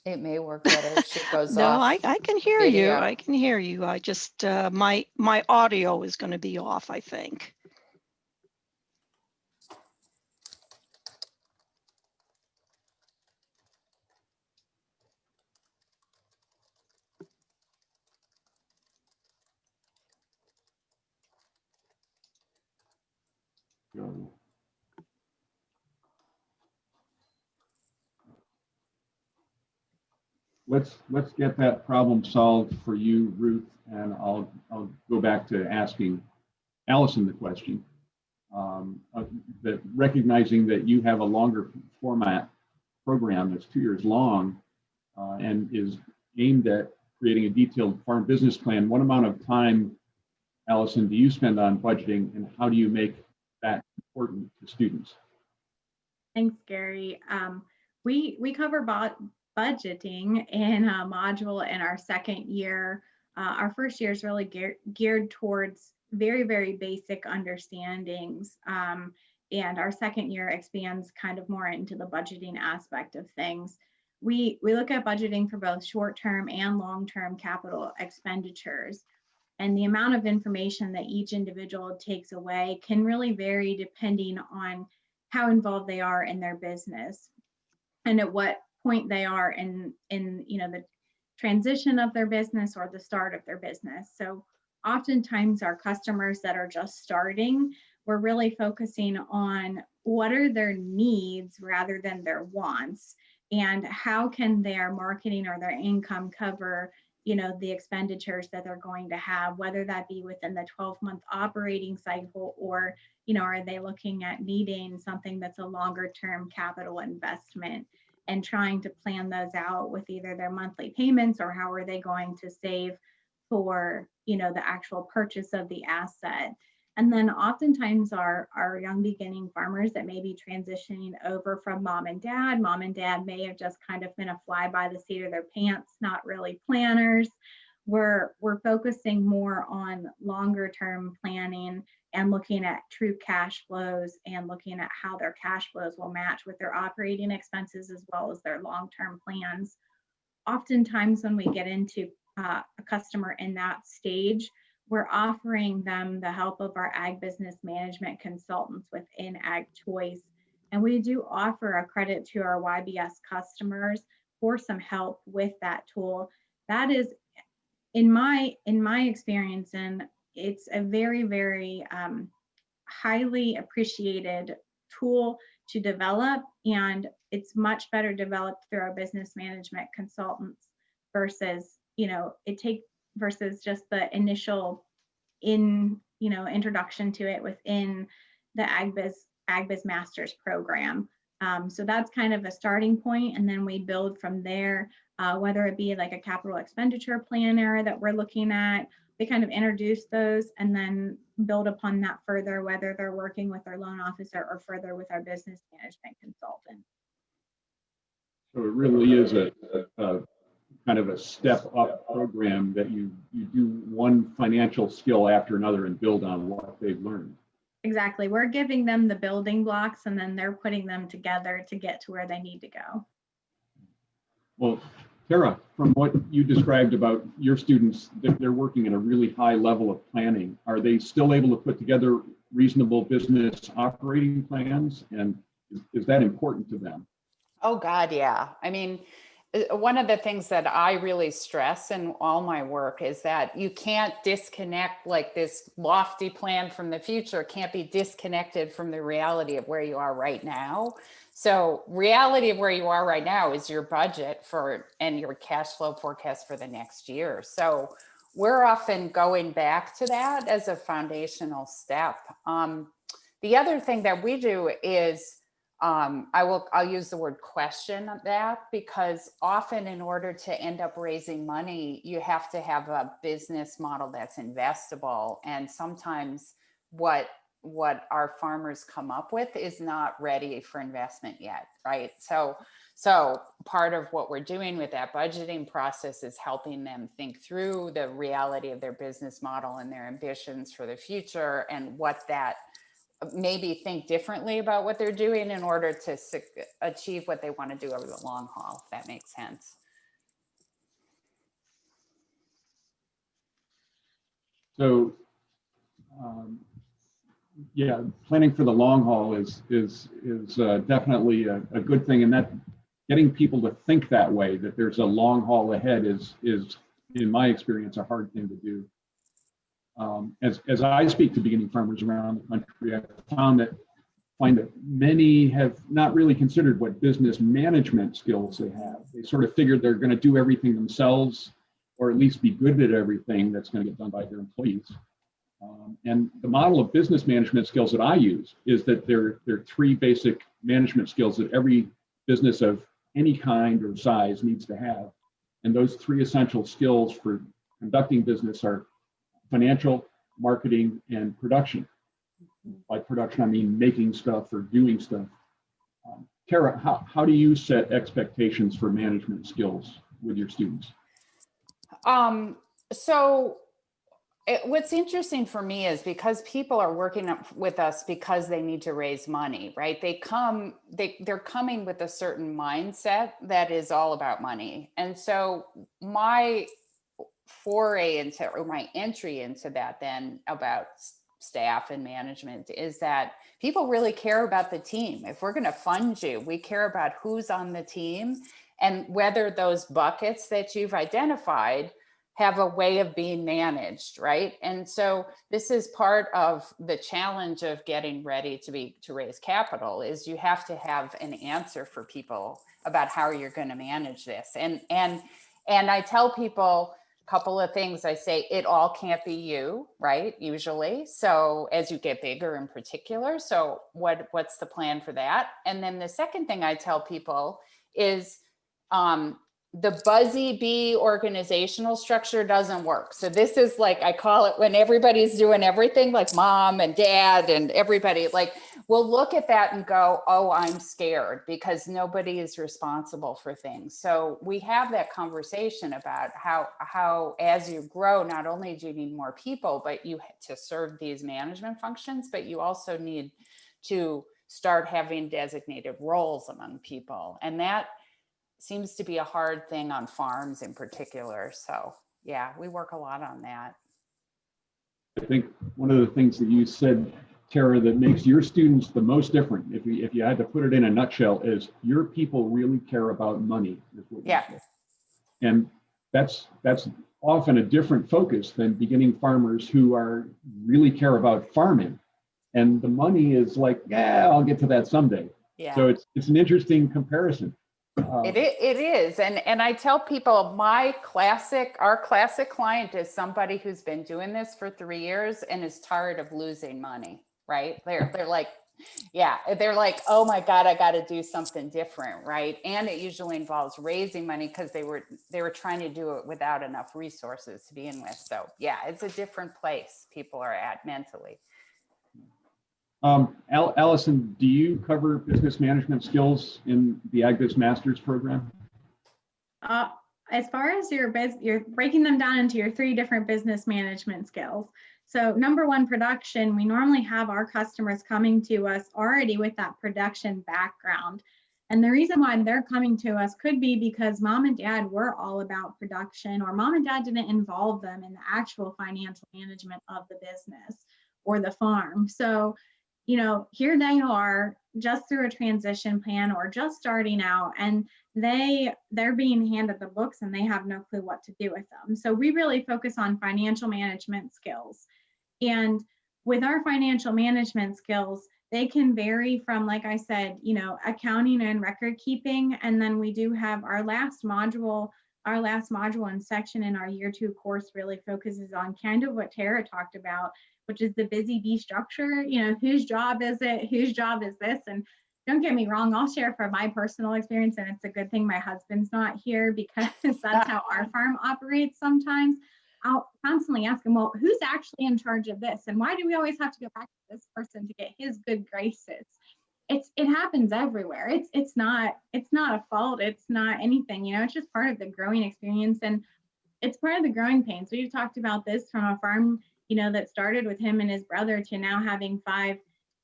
S4: It may work better if she goes
S5: No,
S4: off
S5: I can hear you.
S4: video.
S5: I can hear you. I just, my audio is going to be off, I think.
S3: Go. Let's get that problem solved for you, Ruth, and I'll go back to asking Allison the question. That recognizing that you have a longer format program that's 2 years long and is aimed at creating a detailed farm business plan, what amount of time, Allison, do you spend on budgeting, and how do you make that important to students?
S6: Thanks, Gary. We cover budgeting in a module in our second year. Our first year is really geared towards very, very basic understandings. And our second year expands kind of more into the budgeting aspect of things. We look at budgeting for both short-term and long-term capital expenditures. And the amount of information that each individual takes away can really vary depending on how involved they are in their business and at what point they are in the transition of their business or the start of their business. So oftentimes our customers that are just starting, we're really focusing on what are their needs rather than their wants, and how can their marketing or their income cover the expenditures that they're going to have, whether that be within the 12-month operating cycle, or are they looking at needing something that's a longer term capital investment, and trying to plan those out with either their monthly payments or how are they going to save for the actual purchase of the asset. And then oftentimes our young beginning farmers that may be transitioning over from mom and dad may have just kind of been a fly by the seat of their pants, not really planners. We're focusing more on longer term planning and looking at true cash flows and looking at how their cash flows will match with their operating expenses as well as their long-term plans. Oftentimes when we get into a customer in that stage, we're offering them the help of our ag business management consultants within Ag Choice. And we do offer a credit to our YBS customers for some help with that tool. That is, in my experience, and it's a very, very highly appreciated tool to develop, and it's much better developed through our business management consultants versus versus just the initial introduction to it within the AgBiz Masters program. So that's kind of a starting point, and then we build from there, whether it be like a capital expenditure planner that we're looking at. We kind of introduce those and then build upon that further, whether they're working with our loan officer or further with our business management consultant.
S3: So it really is a kind of a step up program that you do one financial skill after another and build on what they've learned.
S6: Exactly. We're giving them the building blocks and then they're putting them together to get to where they need to go.
S3: Well, Tera, from what you described about your students, they're working at a really high level of planning. Are they still able to put together reasonable business operating plans? And is that important to them?
S4: Oh God, yeah. I mean, one of the things that I really stress in all my work is that you can't disconnect, like, this lofty plan from the future can't be disconnected from the reality of where you are right now. So reality of where you are right now is your budget and your cash flow forecast for the next year. So we're often going back to that as a foundational step. The other thing that we do is I'll use the word question that, because often in order to end up raising money, you have to have a business model that's investable. And sometimes what our farmers come up with is not ready for investment yet, right? So part of what we're doing with that budgeting process is helping them think through the reality of their business model and their ambitions for the future, and what that maybe think differently about what they're doing in order to achieve what they want to do over the long haul, if that makes sense.
S3: So, yeah, planning for the long haul is definitely a good thing, and that getting people to think that way, that there's a long haul ahead, is in my experience a hard thing to do. As I speak to beginning farmers around the country, I've find that many have not really considered what business management skills they have. They sort of figured they're going to do everything themselves, or at least be good at everything that's going to get done by their employees. And the model of business management skills that I use is that there are three basic management skills that every business of any kind or size needs to have. And those three essential skills for conducting business are financial, marketing, and production. By production, I mean making stuff or doing stuff. Tera, how do you set expectations for management skills with your students?
S4: What's interesting for me is because people are working with us because they need to raise money, right? They're coming with a certain mindset that is all about money. And so my foray into, or my entry into that then about staff and management, is that people really care about the team. If we're going to fund you, we care about who's on the team and whether those buckets that you've identified have a way of being managed, right? And so this is part of the challenge of getting ready to raise capital, is you have to have an answer for people about how you're going to manage this. And I tell people a couple of things. I say it all can't be you, right? Usually. So as you get bigger in particular, so what's the plan for that? And then the second thing I tell people is the buzzy bee organizational structure doesn't work. So this is like, I call it when everybody's doing everything, like mom and dad and everybody, like we'll look at that and go, oh, I'm scared because nobody is responsible for things. So we have that conversation about how as you grow, not only do you need more people, but you to serve these management functions, but you also need to start having designated roles among people. And that seems to be a hard thing on farms in particular. So yeah, we work a lot on that.
S3: I think one of the things that you said, Tera, that makes your students the most different, if you had to put it in a nutshell, is your people really care about money. Is what
S4: yeah.
S3: And that's often a different focus than beginning farmers who really care about farming. And the money is like, yeah, I'll get to that someday.
S4: Yeah.
S3: So it's an interesting comparison.
S4: It is. And I tell people our classic client is somebody who's been doing this for 3 years and is tired of losing money, right? They're like, yeah, they're like, oh my God, I got to do something different, right? And it usually involves raising money because they were trying to do it without enough resources to begin with. So yeah, it's a different place people are at mentally.
S3: Allison, do you cover business management skills in the AgBiz Masters program?
S6: As far as you're breaking them down into your 3 different business management skills. So number 1, production. We normally have our customers coming to us already with that production background. And the reason why they're coming to us could be because mom and dad were all about production, or mom and dad didn't involve them in the actual financial management of the business or the farm. So here they are just through a transition plan or just starting out, and they're being handed the books and they have no clue what to do with them. So we really focus on financial management skills. And with our financial management skills, they can vary from, like I said, accounting and record keeping. And then we do have our last module and section in our year 2 course really focuses on kind of what Tera talked about, which is the busy bee structure. Whose job is it? Whose job is this? And don't get me wrong, I'll share from my personal experience, and it's a good thing my husband's not here because that's how our farm operates sometimes. I'll constantly ask him, well, who's actually in charge of this? And why do we always have to go back to this person to get his good graces? It happens everywhere. It's not a fault. It's not anything, it's just part of the growing experience, and it's part of the growing pains. We've talked about this from a farm, that started with him and his brother to now having 5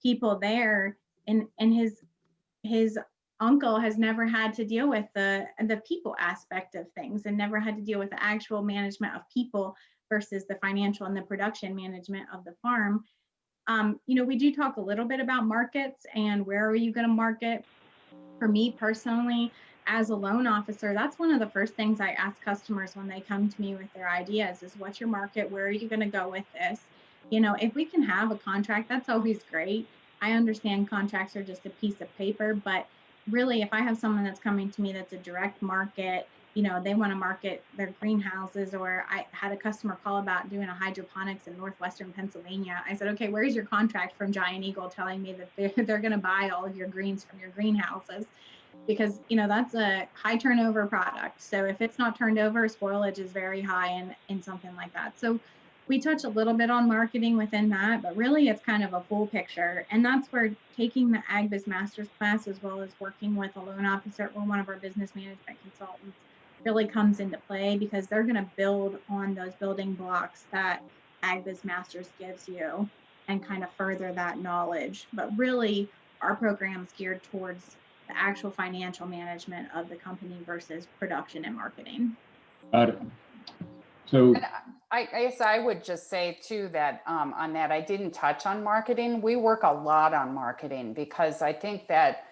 S6: people there, and his uncle has never had to deal with the people aspect of things and never had to deal with the actual management of people versus the financial and the production management of the farm. We do talk a little bit about markets and where are you going to market. For me personally, as a loan officer, that's one of the first things I ask customers when they come to me with their ideas is, what's your market? Where are you going to go with this? If we can have a contract, that's always great. I understand contracts are just a piece of paper, but really, if I have someone that's coming to me that's a direct market, they want to market their greenhouses, or I had a customer call about doing a hydroponics in northwestern Pennsylvania. I said, okay, where's your contract from Giant Eagle telling me that they're going to buy all of your greens from your greenhouses? Because, that's a high turnover product. So if it's not turned over, spoilage is very high in something like that. So we touch a little bit on marketing within that, but really it's kind of a full picture. And that's where taking the AgBiz Masters class, as well as working with a loan officer or one of our business management consultants, really comes into play, because they're going to build on those building blocks that AgBiz Masters gives you and kind of further that knowledge. But really, our program is geared towards the actual financial management of the company versus production and marketing.
S3: Got it. So
S4: I guess I would just say too that on that, I didn't touch on marketing. We work a lot on marketing because I think that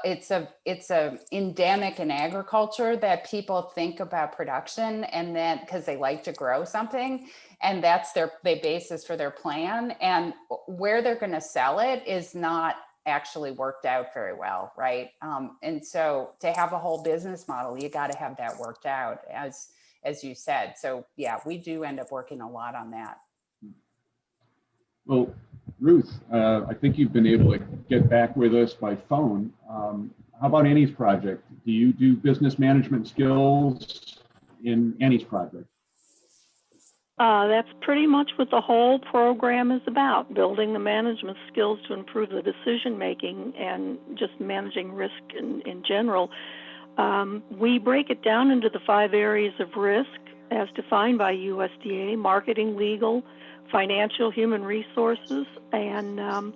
S4: it's a endemic in agriculture that people think about production, and then because they like to grow something, and that's their basis for their plan, and where they're going to sell it is not actually worked out very well, right? And so to have a whole business model, you got to have that worked out, as you said. So yeah, we do end up working a lot on that.
S3: Well, Ruth, I think you've been able to get back with us by phone. How about Annie's project? Do you do business management skills in Annie's project?
S7: That's pretty much what the whole program is about, building the management skills to improve the decision making and just managing risk in general. We break it down into the 5 areas of risk as defined by USDA: marketing, legal, financial, human resources, and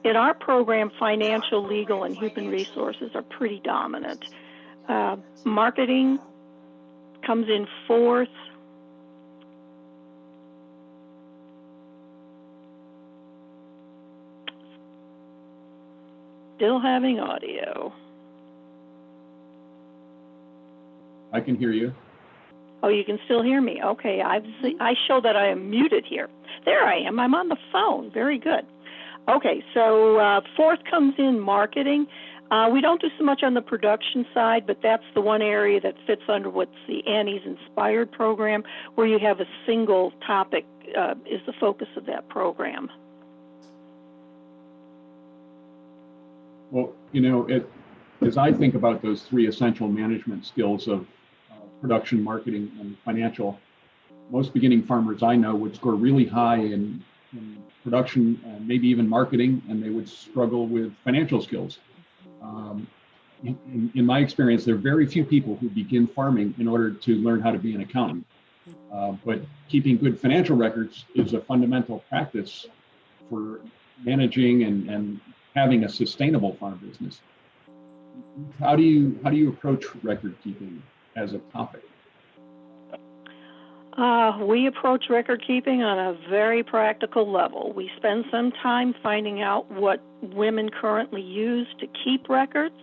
S7: in our program, financial, legal, and human resources are pretty dominant. Marketing comes in 4th. Still having audio.
S3: I can hear you.
S7: Oh, you can still hear me. Okay, I show that I am muted here. There I am. I'm on the phone. Very good. Okay, so 4th comes in marketing. We don't do so much on the production side, but that's the one area that fits under what's the Annie's Inspired program, where you have a single topic is the focus of that program.
S3: Well, as I think about those 3 essential management skills of production, marketing, and financial, most beginning farmers I know would score really high in production and maybe even marketing, and they would struggle with financial skills. In my experience, there are very few people who begin farming in order to learn how to be an accountant. But keeping good financial records is a fundamental practice for managing and having a sustainable farm business. How do you approach record keeping as a topic?
S7: We approach record keeping on a very practical level. We spend some time finding out what women currently use to keep records.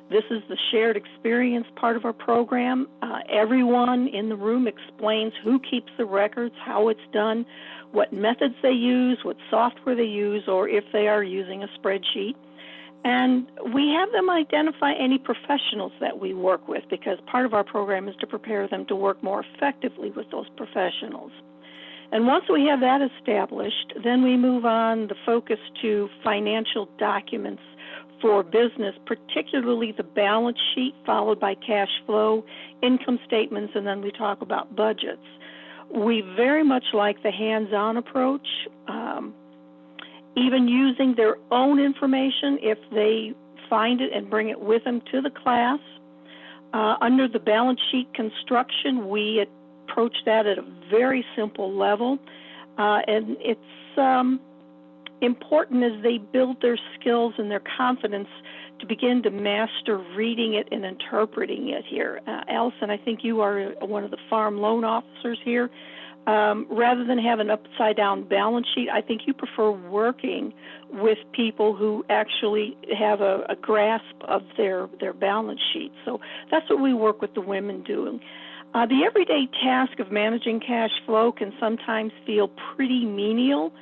S7: This is the shared experience part of our program. Everyone in the room explains who keeps the records, how it's done, what methods they use, what software they use, or if they are using a spreadsheet. And we have them identify any professionals that we work with, because part of our program is to prepare them to work more effectively with those professionals. And once we have that established, then we move on the focus to financial documents for business, particularly the balance sheet, followed by cash flow, income statements, and then we talk about budgets. We very much like the hands-on approach, even using their own information if they find it and bring it with them to the class. Under the balance sheet construction, we approach that at a very simple level, and it's important as they build their skills and their confidence to begin to master reading it and interpreting it here. Allison, I think you are one of the farm loan officers here. rather than have an upside down balance sheet, I think you prefer working with people who actually have a grasp of their balance sheet. So that's what we work with the women doing. The everyday task of managing cash flow can sometimes feel pretty menial,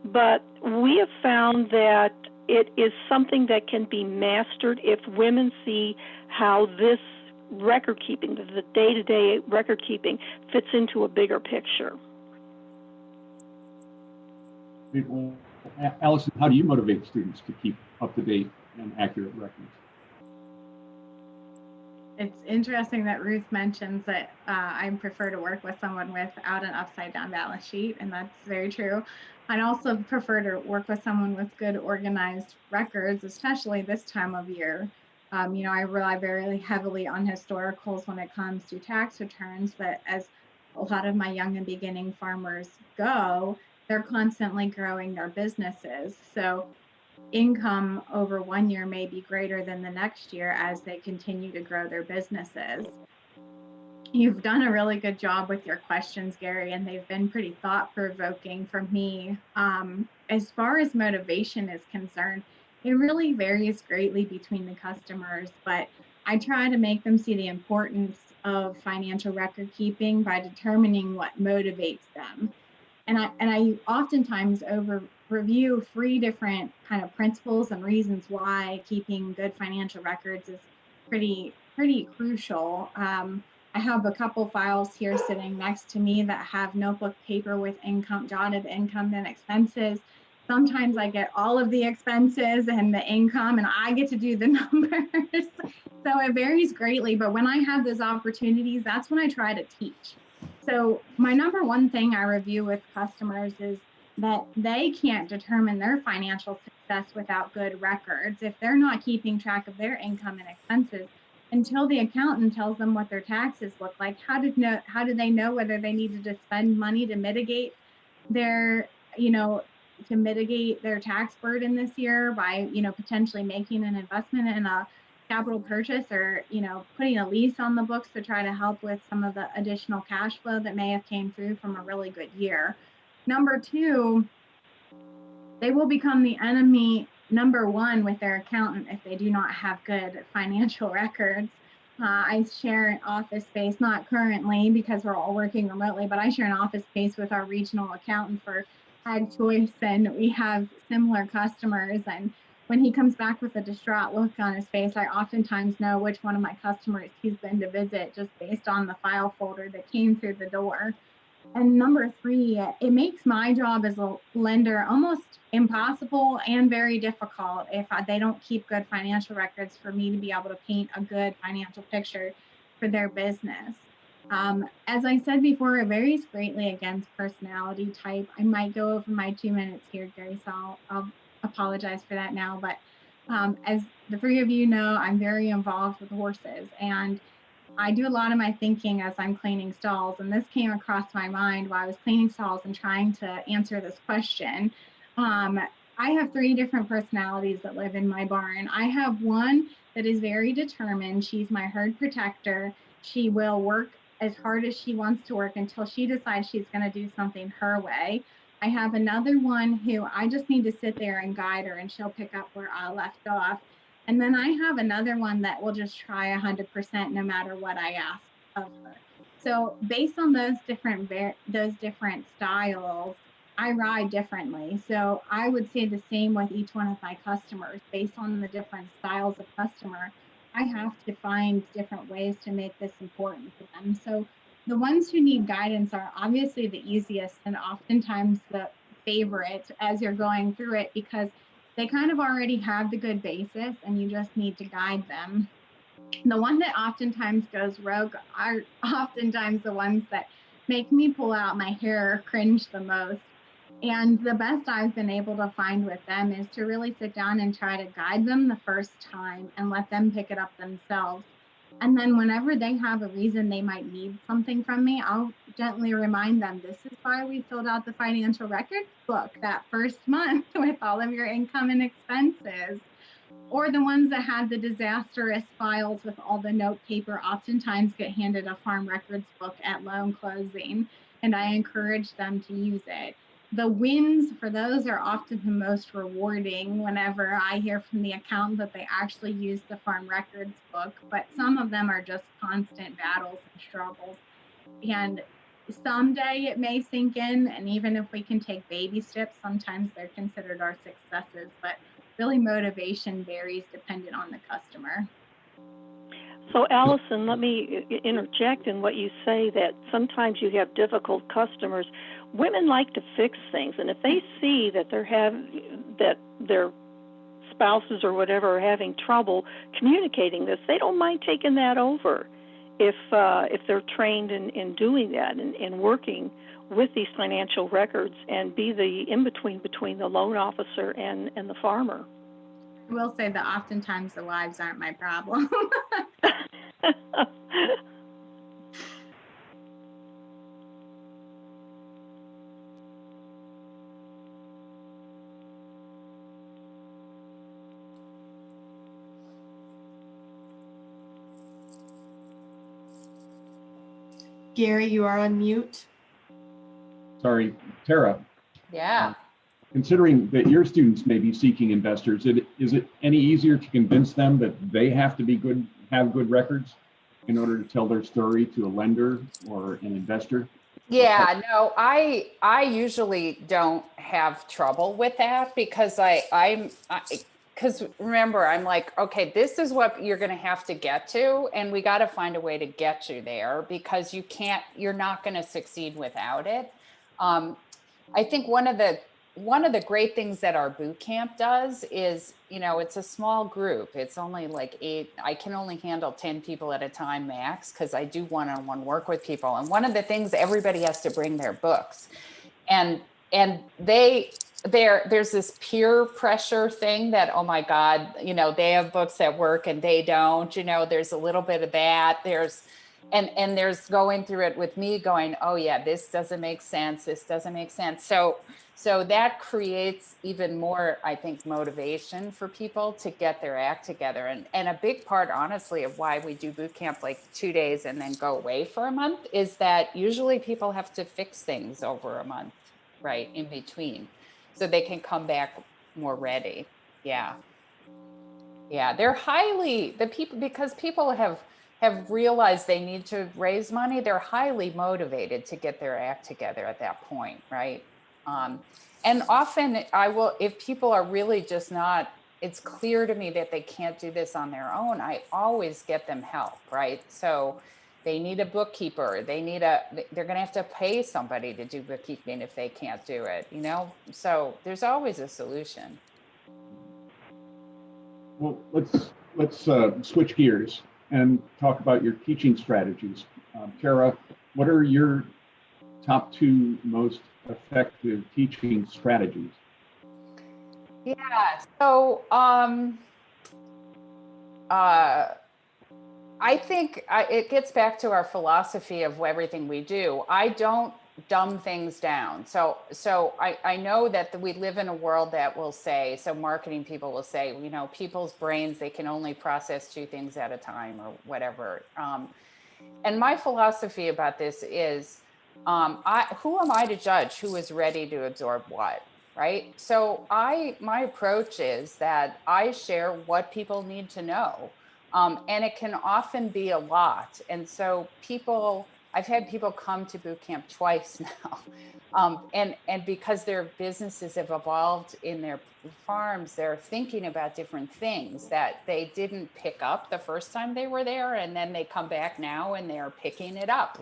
S7: but we have found that it is something that can be mastered if women see how this record keeping, the day-to-day record keeping, fits into a bigger picture.
S3: Well, Allison, how do you motivate students to keep up-to-date and accurate records?
S6: It's interesting that Ruth mentions that I prefer to work with someone without an upside down balance sheet, and that's very true. I'd also prefer to work with someone with good organized records, especially this time of year. I rely very heavily on historicals when it comes to tax returns, but as a lot of my young and beginning farmers go, they're constantly growing their businesses. So income over 1 year may be greater than the next year as they continue to grow their businesses. You've done a really good job with your questions, Gary, and they've been pretty thought-provoking for me. As far as motivation is concerned, it really varies greatly between the customers, but I try to make them see the importance of financial record keeping by determining what motivates them. And I oftentimes review 3 different kind of principles and reasons why keeping good financial records is pretty crucial. I have a couple files here sitting next to me that have notebook paper with jotted income and expenses. Sometimes I get all of the expenses and the income, and I get to do the numbers. So it varies greatly, but when I have those opportunities, that's when I try to teach. So my number one thing I review with customers is that they can't determine their financial success without good records. If they're not keeping track of their income and expenses, until the accountant tells them what their taxes look like, how do they know whether they needed to spend money to mitigate their tax burden this year by, potentially making an investment in a capital purchase or, putting a lease on the books to try to help with some of the additional cash flow that may have came through from a really good year. Number 2, they will become the enemy number 1 with their accountant if they do not have good financial records. I share an office space, not currently because we're all working remotely, but I share an office space with our regional accountant for Ag Choice, and we have similar customers. And when he comes back with a distraught look on his face, I oftentimes know which one of my customers he's been to visit just based on the file folder that came through the door. And number 3, it makes my job as a lender almost impossible and very difficult if they don't keep good financial records for me to be able to paint a good financial picture for their business. As I said before, it varies greatly against personality type. I might go over my 2 minutes here, Gary, so I'll apologize for that now. But as the 3 of you know, I'm very involved with horses, and I do a lot of my thinking as I'm cleaning stalls, and this came across my mind while I was cleaning stalls and trying to answer this question. I have 3 different personalities that live in my barn. I have one that is very determined. She's my herd protector. She will work as hard as she wants to work until she decides she's going to do something her way. I have another one who I just need to sit there and guide her, and she'll pick up where I left off. And then I have another one that will just try 100% no matter what I ask of her. So based on those different styles, I ride differently. So I would say the same with each one of my customers. Based on the different styles of customer, I have to find different ways to make this important for them. So the ones who need guidance are obviously the easiest and oftentimes the favorite as you're going through it, because they kind of already have the good basis and you just need to guide them. The one that oftentimes goes rogue are oftentimes the ones that make me pull out my hair or cringe the most. And the best I've been able to find with them is to really sit down and try to guide them the first time and let them pick it up themselves. And then whenever they have a reason they might need something from me, I'll gently remind them, this is why we filled out the financial records book that first month with all of your income and expenses. Or the ones that had the disastrous files with all the note paper oftentimes get handed a farm records book at loan closing. and I encourage them to use it. The wins for those are often the most rewarding whenever I hear from the accountant that they actually use the farm records book, but some of them are just constant battles and struggles. And someday it may sink in, and even if we can take baby steps, sometimes they're considered our successes, but really motivation varies dependent on the customer.
S7: So Allison, let me interject in what you say, that sometimes you have difficult customers. Women like to fix things, and if they see that that their spouses or whatever are having trouble communicating this, they don't mind taking that over if they're trained in doing that and working with these financial records and be the in-between between the loan officer and the farmer.
S6: I will say that oftentimes the wives aren't my problem.
S8: Gary, you are on mute.
S3: Sorry, Tera.
S4: Yeah.
S3: Considering that your students may be seeking investors, is it any easier to convince them that they have to have good records in order to tell their story to a lender or an investor?
S4: Yeah, no, I usually don't have trouble with that because because remember, I'm like, okay, this is what you're going to have to get to, and we got to find a way to get you there because you're not going to succeed without it. I think one of the great things that our boot camp does is, it's a small group. It's only like 8. I can only handle 10 people at a time max because I do one-on-one work with people. And one of the things, everybody has to bring their books, and there's this peer pressure thing that, oh my God, they have books that work and they don't, there's a little bit of that. There's going through it with me going, oh yeah, this doesn't make sense. This doesn't make sense. So that creates even more, I think, motivation for people to get their act together. And a big part, honestly, of why we do boot camp like 2 days and then go away for a month is that usually people have to fix things over a month, right, in between, so they can come back more ready. Yeah. They're because people have realized they need to raise money. They're highly motivated to get their act together at that point, right? And often if people are really just not, it's clear to me that they can't do this on their own, I always get them help, right? So they need a bookkeeper. They're going to have to pay somebody to do bookkeeping if they can't do it, So there's always a solution.
S3: Well, let's switch gears and talk about your teaching strategies. Tera, what are your top 2 most effective teaching strategies?
S4: Yeah, so I think it gets back to our philosophy of everything we do. I don't dumb things down. So I know that we live in a world that will say, so marketing people will say, people's brains, they can only process 2 things at a time or whatever. And my philosophy about this is, who am I to judge who is ready to absorb what, right? So my approach is that I share what people need to know. And it can often be a lot. And so I've had people come to boot camp twice now. And because their businesses have evolved in their farms, they're thinking about different things that they didn't pick up the first time they were there. And then they come back now and they're picking it up.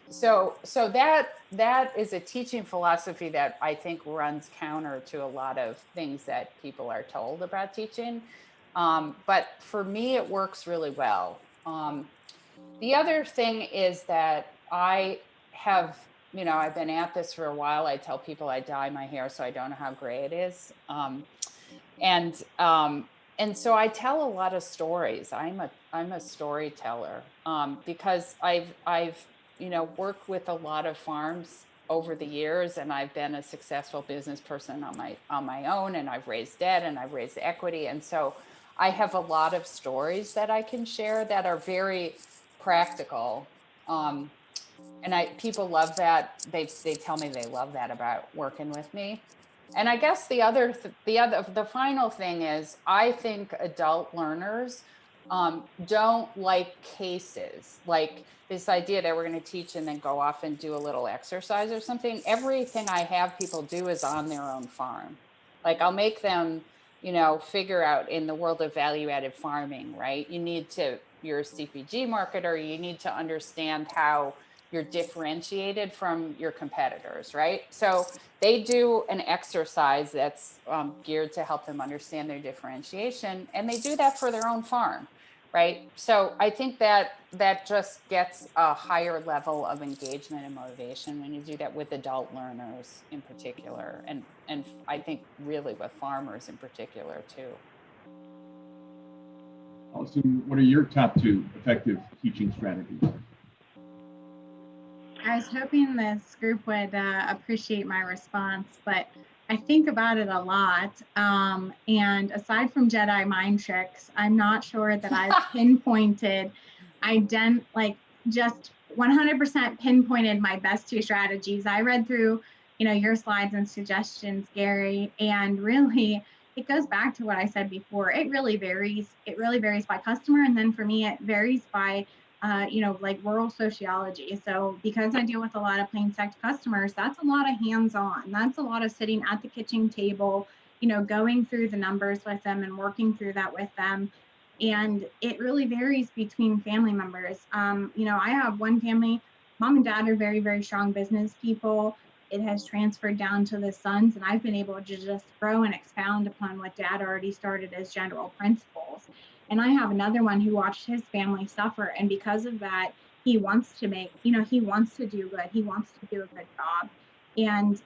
S4: So that is a teaching philosophy that I think runs counter to a lot of things that people are told about teaching. But for me, it works really well. The other thing is that I have, I've been at this for a while. I tell people I dye my hair so I don't know how gray it is. And so I tell a lot of stories. I'm a storyteller because I've worked with a lot of farms over the years, and I've been a successful business person on my own, and I've raised debt and I've raised equity. And so I have a lot of stories that I can share that are very practical. people love that. They tell me they love that about working with me. And I guess the final thing is, I think adult learners don't like cases, like this idea that we're going to teach and then go off and do a little exercise or something. Everything I have people do is on their own farm. Like I'll make them, figure out in the world of value-added farming, right? You're a CPG marketer, you need to understand how you're differentiated from your competitors, right? So they do an exercise that's geared to help them understand their differentiation, and they do that for their own farm, right? So I think that just gets a higher level of engagement and motivation when you do that with adult learners in particular, and I think really with farmers in particular too.
S3: Allison, what are your top 2 effective teaching strategies?
S6: I was hoping this group would appreciate my response, but I think about it a lot. And aside from Jedi mind tricks, I'm not sure that I've pinpointed, just 100% pinpointed my best 2 strategies. I read through, your slides and suggestions, Gary, and really it goes back to what I said before. It really varies. It really varies by customer. And then for me, it varies by like rural sociology. So because I deal with a lot of plain text customers, that's a lot of hands-on. That's a lot of sitting at the kitchen table, going through the numbers with them and working through that with them. And it really varies between family members. I have one family, mom and dad are very, very strong business people. It has transferred down to the sons, and I've been able to just grow and expound upon what dad already started as general principles. And I have another one who watched his family suffer. And because of that, he wants to he wants to do good. He wants to do a good job. And,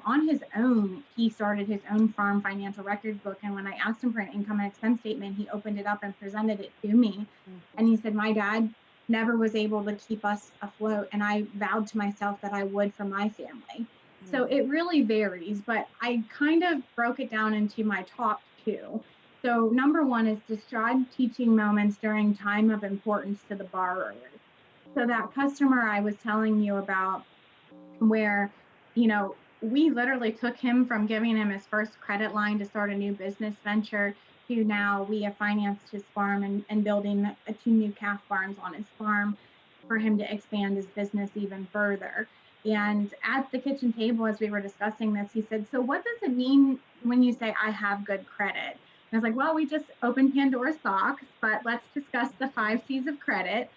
S6: on his own, he started his own farm financial records book. And when I asked him for an income and expense statement, he opened it up and presented it to me. Mm-hmm. And he said, my dad never was able to keep us afloat. And I vowed to myself that I would for my family. Mm-hmm. So it really varies, but I kind of broke it down into my top 2. So number 1 is describe teaching moments during time of importance to the borrower. So that customer I was telling you about where, we literally took him from giving him his first credit line to start a new business venture to now we have financed his farm and building 2 new calf barns on his farm for him to expand his business even further. And at the kitchen table, as we were discussing this, he said, so what does it mean when you say I have good credit? And I was like, well, we just opened Pandora's box, but let's discuss the 5 C's of credit.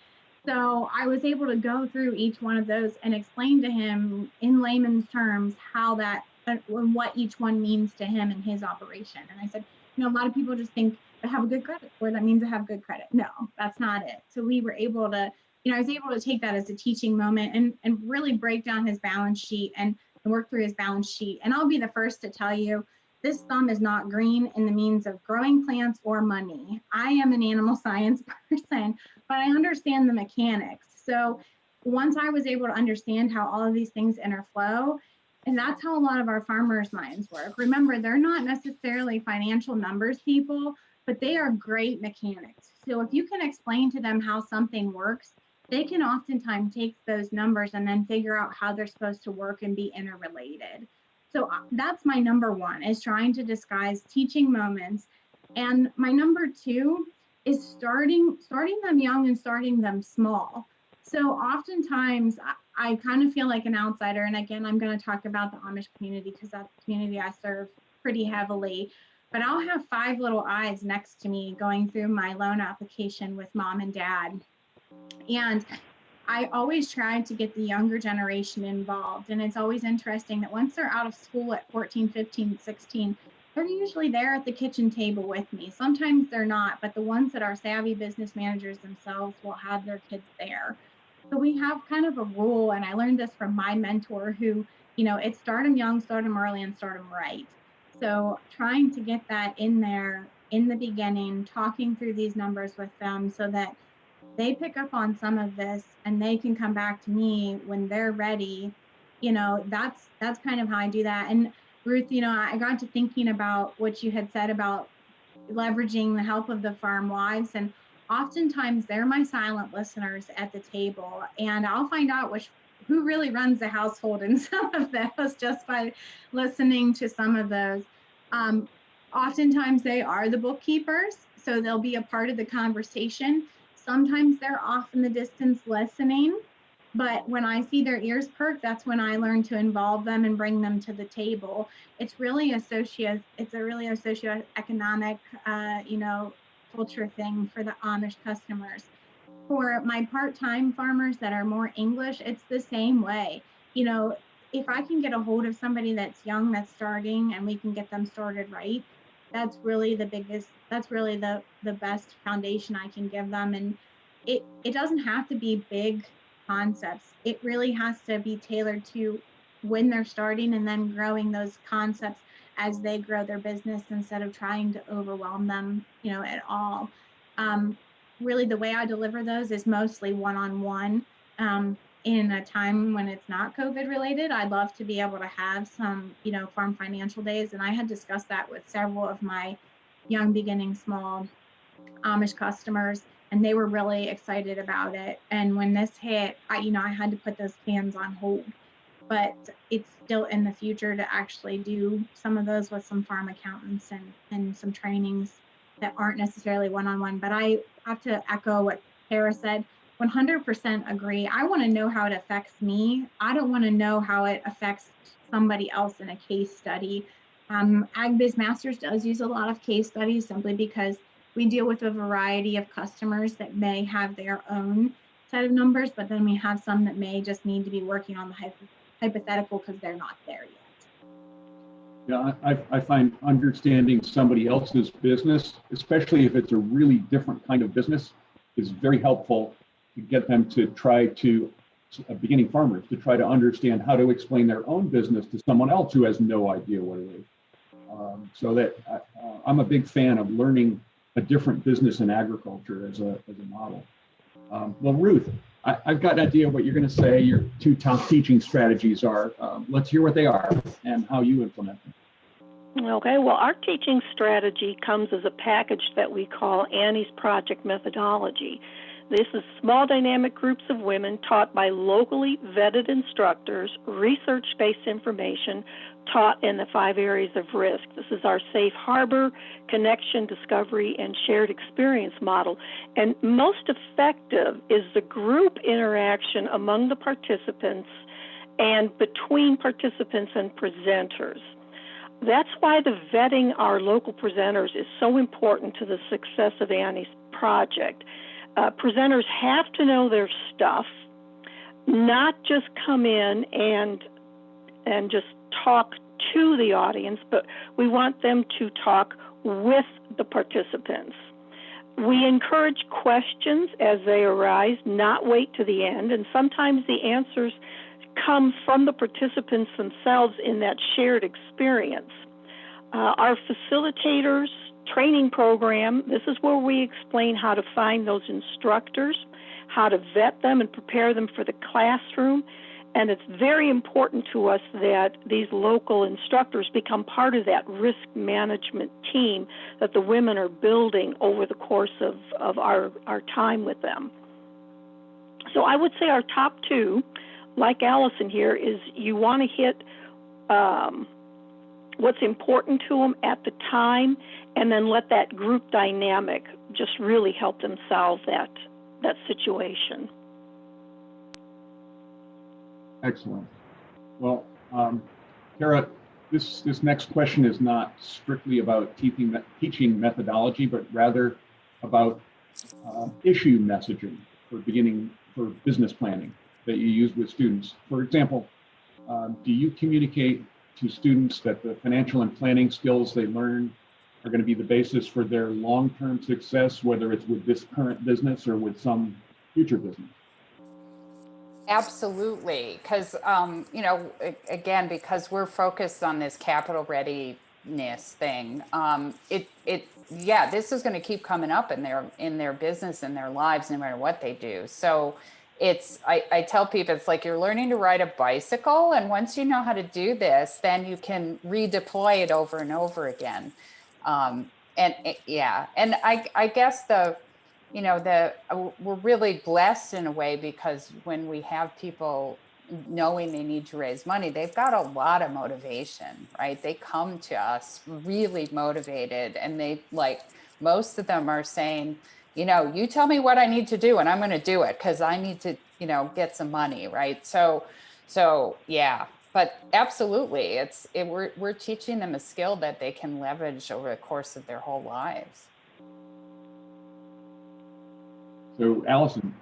S6: So I was able to go through each one of those and explain to him in layman's terms how that, what each one means to him and his operation. And I said, a lot of people just think I have a good credit score, that means I have good credit. No, that's not it. So we were able to, I was able to take that as a teaching moment and really break down his balance sheet and work through his balance sheet. And I'll be the first to tell you, this thumb is not green in the means of growing plants or money. I am an animal science person, but I understand the mechanics. So once I was able to understand how all of these things interflow, and that's how a lot of our farmers' minds work. Remember, they're not necessarily financial numbers people, but they are great mechanics. So if you can explain to them how something works, they can oftentimes take those numbers and then figure out how they're supposed to work and be interrelated. So that's my number 1, is trying to disguise teaching moments. And my number 2 is starting them young and starting them small. So oftentimes I kind of feel like an outsider. And again, I'm going to talk about the Amish community because that's the community I serve pretty heavily. But I'll have 5 little eyes next to me going through my loan application with mom and dad. And I always try to get the younger generation involved. And it's always interesting that once they're out of school at 14, 15, 16, they're usually there at the kitchen table with me. Sometimes they're not, but the ones that are savvy business managers themselves will have their kids there. So we have kind of a rule, and I learned this from my mentor who, it's start them young, start them early, and start them right. So trying to get that in there in the beginning, talking through these numbers with them so that they pick up on some of this and they can come back to me when they're ready. That's kind of how I do that. And Ruth, I got to thinking about what you had said about leveraging the help of the farm wives. And oftentimes they're my silent listeners at the table, and I'll find out who really runs the household in some of those just by listening to some of those. Oftentimes they are the bookkeepers, so they'll be a part of the conversation. Sometimes they're off in the distance listening, but when I see their ears perk, that's when I learn to involve them and bring them to the table. It's a really socioeconomic, culture thing for the Amish customers. For my part-time farmers that are more English, it's the same way. If I can get a hold of somebody that's young, that's starting, and we can get them started right, that's really the best foundation I can give them. And it doesn't have to be big concepts. It really has to be tailored to when they're starting and then growing those concepts as they grow their business, instead of trying to overwhelm them, at all. Really, the way I deliver those is mostly one-on-one. In a time when it's not COVID related, I'd love to be able to have some, farm financial days. And I had discussed that with several of my young, beginning, small Amish customers, and they were really excited about it. And when this hit, I had to put those plans on hold. But it's still in the future to actually do some of those with some farm accountants and some trainings that aren't necessarily one-on-one. But I have to echo what Tera said, 100% agree. I want to know how it affects me. I don't want to know how it affects somebody else in a case study. AgBiz Masters does use a lot of case studies simply because we deal with a variety of customers that may have their own set of numbers, but then we have some that may just need to be working on the hypothetical because they're not there yet.
S3: Yeah, I find understanding somebody else's business, especially if it's a really different kind of business, is very helpful to get them to try to, beginning farmers, to try to understand how to explain their own business to someone else who has no idea what it is. So that I'm a big fan of learning a different business in agriculture as a model. Well, Ruth, I've got an idea of what you're going to say your two top teaching strategies are. Let's hear what they are and how you implement them.
S7: Okay, well, our teaching strategy comes as a package that we call Annie's Project Methodology. This is small dynamic groups of women taught by locally vetted instructors, research-based information taught in the 5 areas of risk. This is our safe harbor, connection, discovery, and shared experience model. And most effective is the group interaction among the participants and between participants and presenters. That's why the vetting our local presenters is so important to the success of Annie's project. Presenters have to know their stuff, not just come in and just talk to the audience, but we want them to talk with the participants. We encourage questions as they arise, not wait to the end, and sometimes the answers come from the participants themselves in that shared experience. Our facilitators training program, this is where we explain how to find those instructors, how to vet them and prepare them for the classroom. And it's very important to us that these local instructors become part of that risk management team that the women are building over the course of our time with them. So I would say our top two, like Allison here, is you want to hit what's important to them at the time, and then let that group dynamic just really help them solve that situation.
S3: Excellent. Well, Tera, this next question is not strictly about teaching methodology, but rather about issue messaging for business planning that you use with students. For example, do you communicate to students that the financial and planning skills they learn are going to be the basis for their long-term success, whether it's with this current business or with some future business?
S4: Absolutely, because again, because we're focused on this capital readiness thing, this is going to keep coming up in their business and their lives, no matter what they do. So I tell people, it's like you're learning to ride a bicycle, and once you know how to do this, then you can redeploy it over and over again. And I guess you know, we're really blessed in a way, because when we have people knowing they need to raise money, they've got a lot of motivation, right? They come to us really motivated, and they like, most of them are saying, you know, you tell me what I need to do and I'm going to do it because I need to, you know, get some money, right? So yeah, but absolutely, we're teaching them a skill that they can leverage over the course of their whole lives.
S3: So Allison,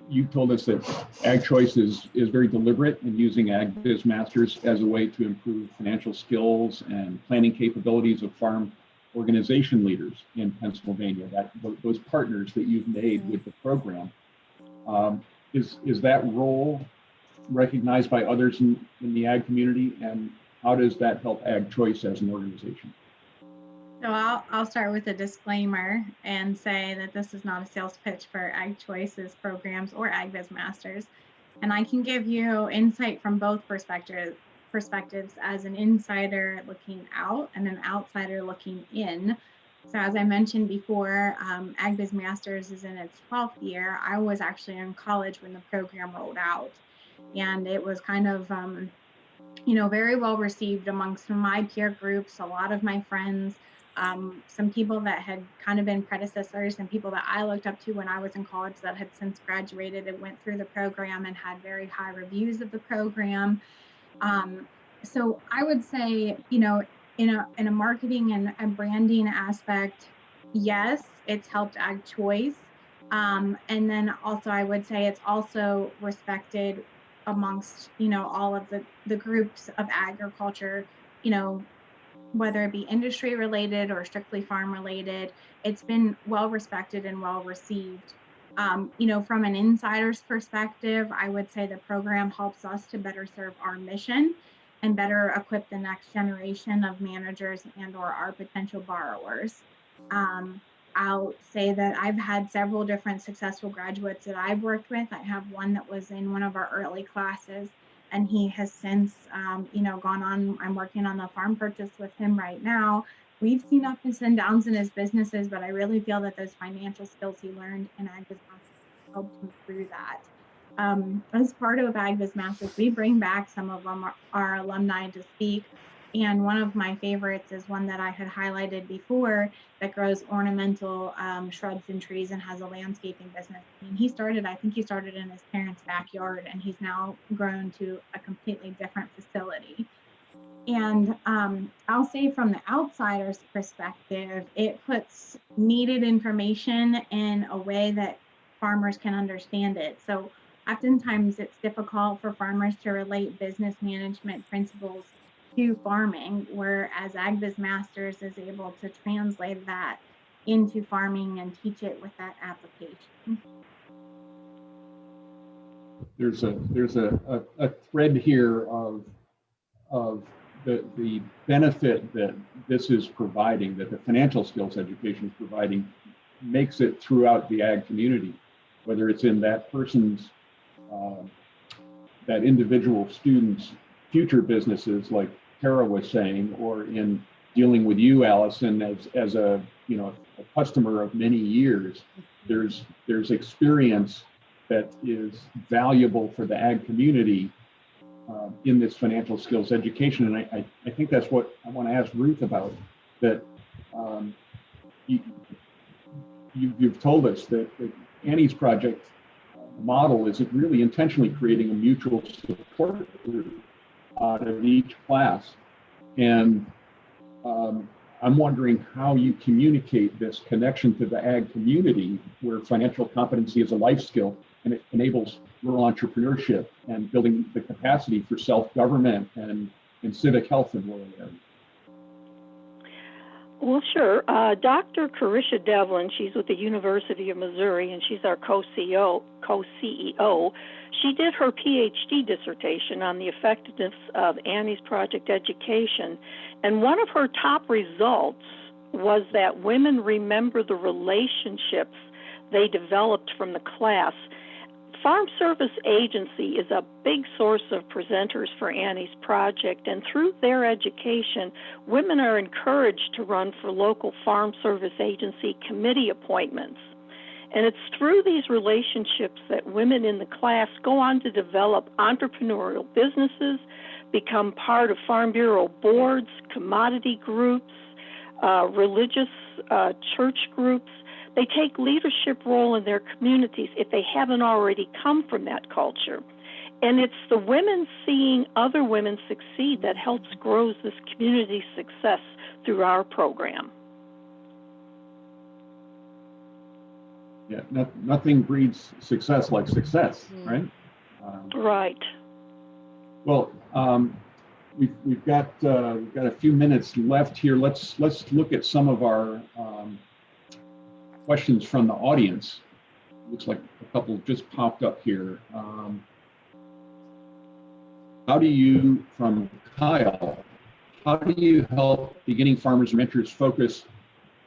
S3: you told us that AgChoice is very deliberate in using AgBiz Masters as a way to improve financial skills and planning capabilities of farm organization leaders in Pennsylvania, those partners that you've made with the program. Is that role recognized by others in the ag community, and how does that help AgChoice as an organization?
S6: So I'll start with a disclaimer and say that this is not a sales pitch for AgChoice's programs or AgBiz Masters. And I can give you insight from both perspectives as an insider looking out and an outsider looking in. So as I mentioned before, AgBiz Masters is in its 12th year. I was actually in college when the program rolled out. And it was kind of, you know, very well received amongst my peer groups, a lot of my friends, some people that had kind of been predecessors and people that I looked up to when I was in college that had since graduated and went through the program and had very high reviews of the program. So I would say, you know, in a marketing and a branding aspect, yes, it's helped AgChoice. And then also I would say it's also respected amongst, you know, all of the groups of agriculture, you know, whether it be industry related or strictly farm related, it's been well respected and well received. You know, from an insider's perspective, I would say the program helps us to better serve our mission and better equip the next generation of managers and or our potential borrowers. I'll say that I've had several different successful graduates that I've worked with. I have one that was in one of our early classes, and he has since, you know, gone on. I'm working on the farm purchase with him right now. We've seen ups and downs in his businesses, but I really feel that those financial skills he learned in AgBiz Masters helped him through that. As part of AgBiz Masters, we bring back some of our alumni to speak. And one of my favorites is one that I had highlighted before that grows ornamental shrubs and trees and has a landscaping business. I mean, I think he started in his parents' backyard, and he's now grown to a completely different facility. And I'll say from the outsider's perspective, it puts needed information in a way that farmers can understand it. So oftentimes it's difficult for farmers to relate business management principles to farming, whereas AgBiz Masters is able to translate that into farming and teach it with that application.
S3: There's a thread here of the benefit that this is providing, that the financial skills education is providing, makes it throughout the ag community, whether it's in that person's, that individual student's future businesses, like Tera was saying, or in dealing with you, Allison, as a, you know, a customer of many years. There's experience that is valuable for the ag community in this financial skills education. And I think that's what I want to ask Ruth about, that you've told us that the Annie's Project model is really intentionally creating a mutual support group out of each class. And I'm wondering how you communicate this connection to the ag community, where financial competency is a life skill and it enables rural entrepreneurship and building the capacity for self-government and civic health in rural areas.
S7: Well, sure. Dr. Carisha Devlin, she's with the University of Missouri, and she's our co-CEO. She did her PhD dissertation on the effectiveness of Annie's Project education, and one of her top results was that women remember the relationships they developed from the class Farm Service Agency is a big source of presenters for Annie's project, and through their education, women are encouraged to run for local Farm Service Agency committee appointments. And it's through these relationships that women in the class go on to develop entrepreneurial businesses, become part of Farm Bureau boards, commodity groups, religious church groups. They take leadership role in their communities if they haven't already come from that culture. And it's the women seeing other women succeed that helps grow this community success through our program.
S3: Yeah, nothing breeds success like success, right?
S7: Right.
S3: Well, we've got a few minutes left here. Let's look at some of our questions from the audience. Looks like a couple just popped up here. How do you, from Kyle, how do you help beginning farmers and renters focus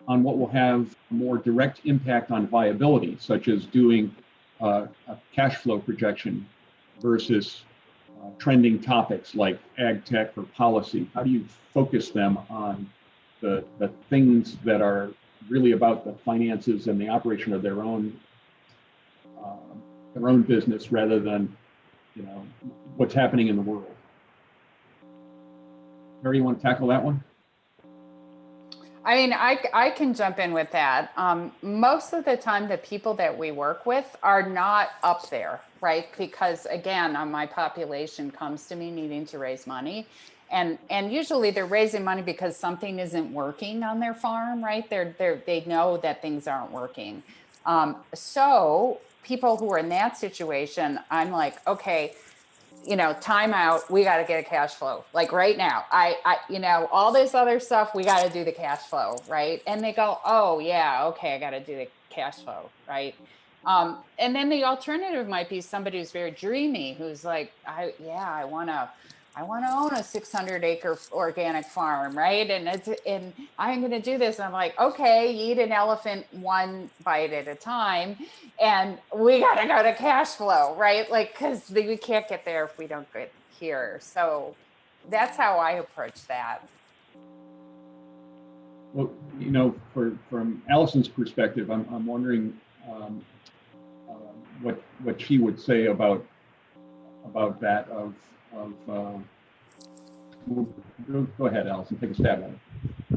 S3: on what will have a more direct impact on viability, such as doing a cash flow projection versus trending topics like ag tech or policy? How do you focus them on the things that are really about the finances and the operation of their own business rather than, what's happening in the world? Mary, you want to tackle that one?
S4: I mean, I can jump in with that. Most of the time, the people that we work with are not up there, right? Because again, my population comes to me needing to raise money. And usually they're raising money because something isn't working on their farm, right? They know that things aren't working. So people who are in that situation, I'm like, okay, time out, we got to get a cash flow. Like right now, all this other stuff, we got to do the cash flow, right? And they go, oh yeah, okay, I got to do the cash flow, right? And then the alternative might be somebody who's very dreamy, who's like, I want to own a 600-acre organic farm, right? And I'm going to do this. And I'm like, okay, eat an elephant one bite at a time. And we got to go to cash flow, right? Like, because we can't get there if we don't get here. So that's how I approach that.
S3: Well, from Allison's perspective, I'm wondering what she would say about that of go ahead, Allison, take a stab at it.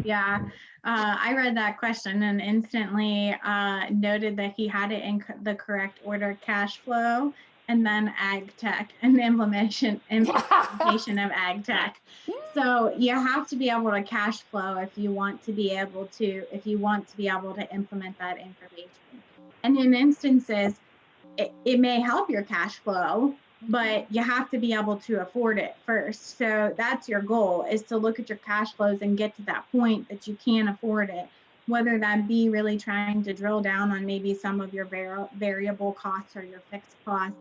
S6: Yeah, I read that question and instantly noted that he had it in the correct order: cash flow, and then ag tech, and the implementation of ag tech. So you have to be able to cash flow if you want to be able to implement that information. And in instances, it may help your cash flow, but you have to be able to afford it first. So that's your goal, is to look at your cash flows and get to that point that you can afford it, whether that be really trying to drill down on maybe some of your variable costs or your fixed costs,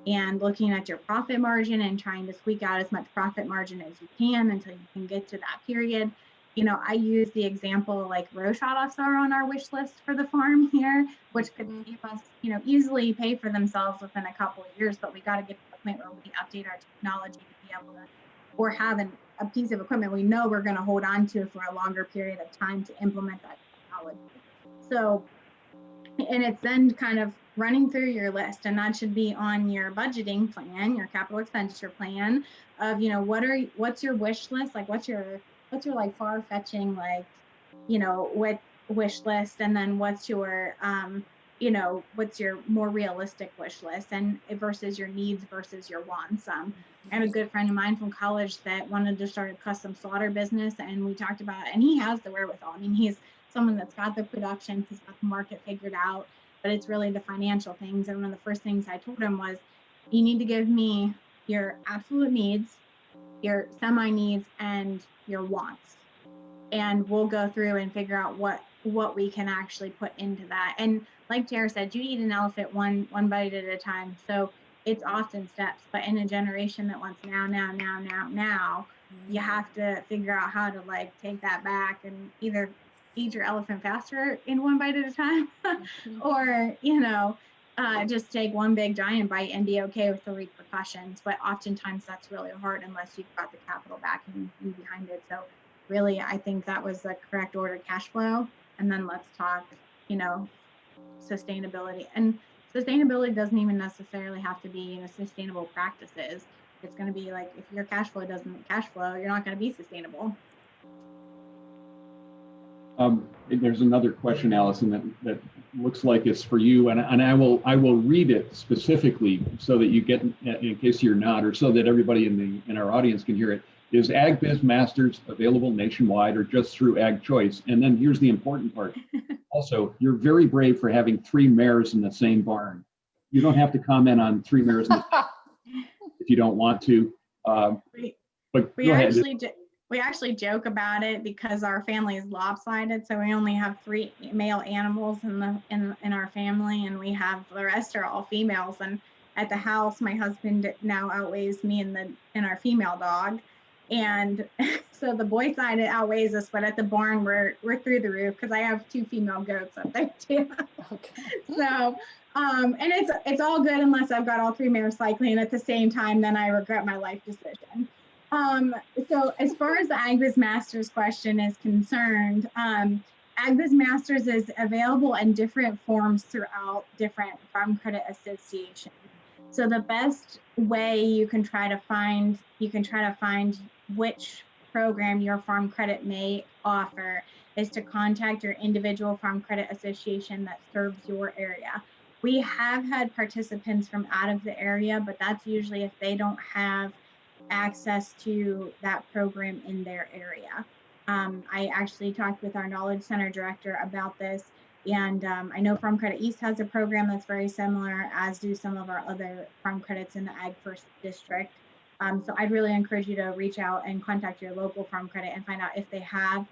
S6: and looking at your profit margin and trying to squeak out as much profit margin as you can until you can get to that period. I use the example like row shots are on our wish list for the farm here, which could keep us, easily pay for themselves within a couple of years, but we got to get to the point where we update our technology to be able to, or have a piece of equipment we know we're going to hold on to for a longer period of time to implement that technology. So, and it's then kind of running through your list, and that should be on your budgeting plan, your capital expenditure plan of, what's your wish list? Like what's your like far-fetching, like, what wish list, and then what's your what's your more realistic wish list, and versus your needs versus your wants. I have a good friend of mine from college that wanted to start a custom slaughter business, and we talked about it, and he has the wherewithal. I mean, he's someone that's got the production, he's got the market figured out, but it's really the financial things. And one of the first things I told him was, you need to give me your absolute needs, your semi-needs, and your wants, and we'll go through and figure out what we can actually put into that. And like Tera said, you eat an elephant one bite at a time. So it's often steps, but in a generation that wants now, you have to figure out how to like take that back and either eat your elephant faster in one bite at a time, or just take one big giant bite and be okay with the repercussions. But oftentimes that's really hard unless you've got the capital backing you behind it. So really, I think that was the correct order: cash flow, and then let's talk, sustainability. And sustainability doesn't even necessarily have to be, sustainable practices. It's going to be like, if your cash flow doesn't cash flow, you're not going to be sustainable.
S3: There's another question, Allison, that looks like it's for you, and I will read it specifically so that you get, in case you're not, or so that everybody in our audience can hear it. Is AgBiz Masters available nationwide or just through Ag Choice? And then here's the important part. Also, you're very brave for having 3 mares in the same barn. You don't have to comment on 3 mares in the if you don't want to. But go ahead.
S6: We actually joke about it because our family is lopsided, so we only have 3 male animals in our family, and we have the rest are all females. And at the house, my husband now outweighs me and our female dog, and so the boy side outweighs us. But at the barn, we're through the roof because I have 2 female goats up there too.
S4: Okay.
S6: So and it's all good unless I've got all 3 mares cycling at the same time. Then I regret my life decision. So as far as the AgBiz Masters question is concerned, AgBiz Masters is available in different forms throughout different farm credit associations. So the best way you can try to find which program your farm credit may offer is to contact your individual farm credit association that serves your area. We have had participants from out of the area, but that's usually if they don't have access to that program in their area. I actually talked with our Knowledge Center director about this, and I know Farm Credit East has a program that's very similar, as do some of our other farm credits in the Ag First District. So I'd really encourage you to reach out and contact your local farm credit and find out if they have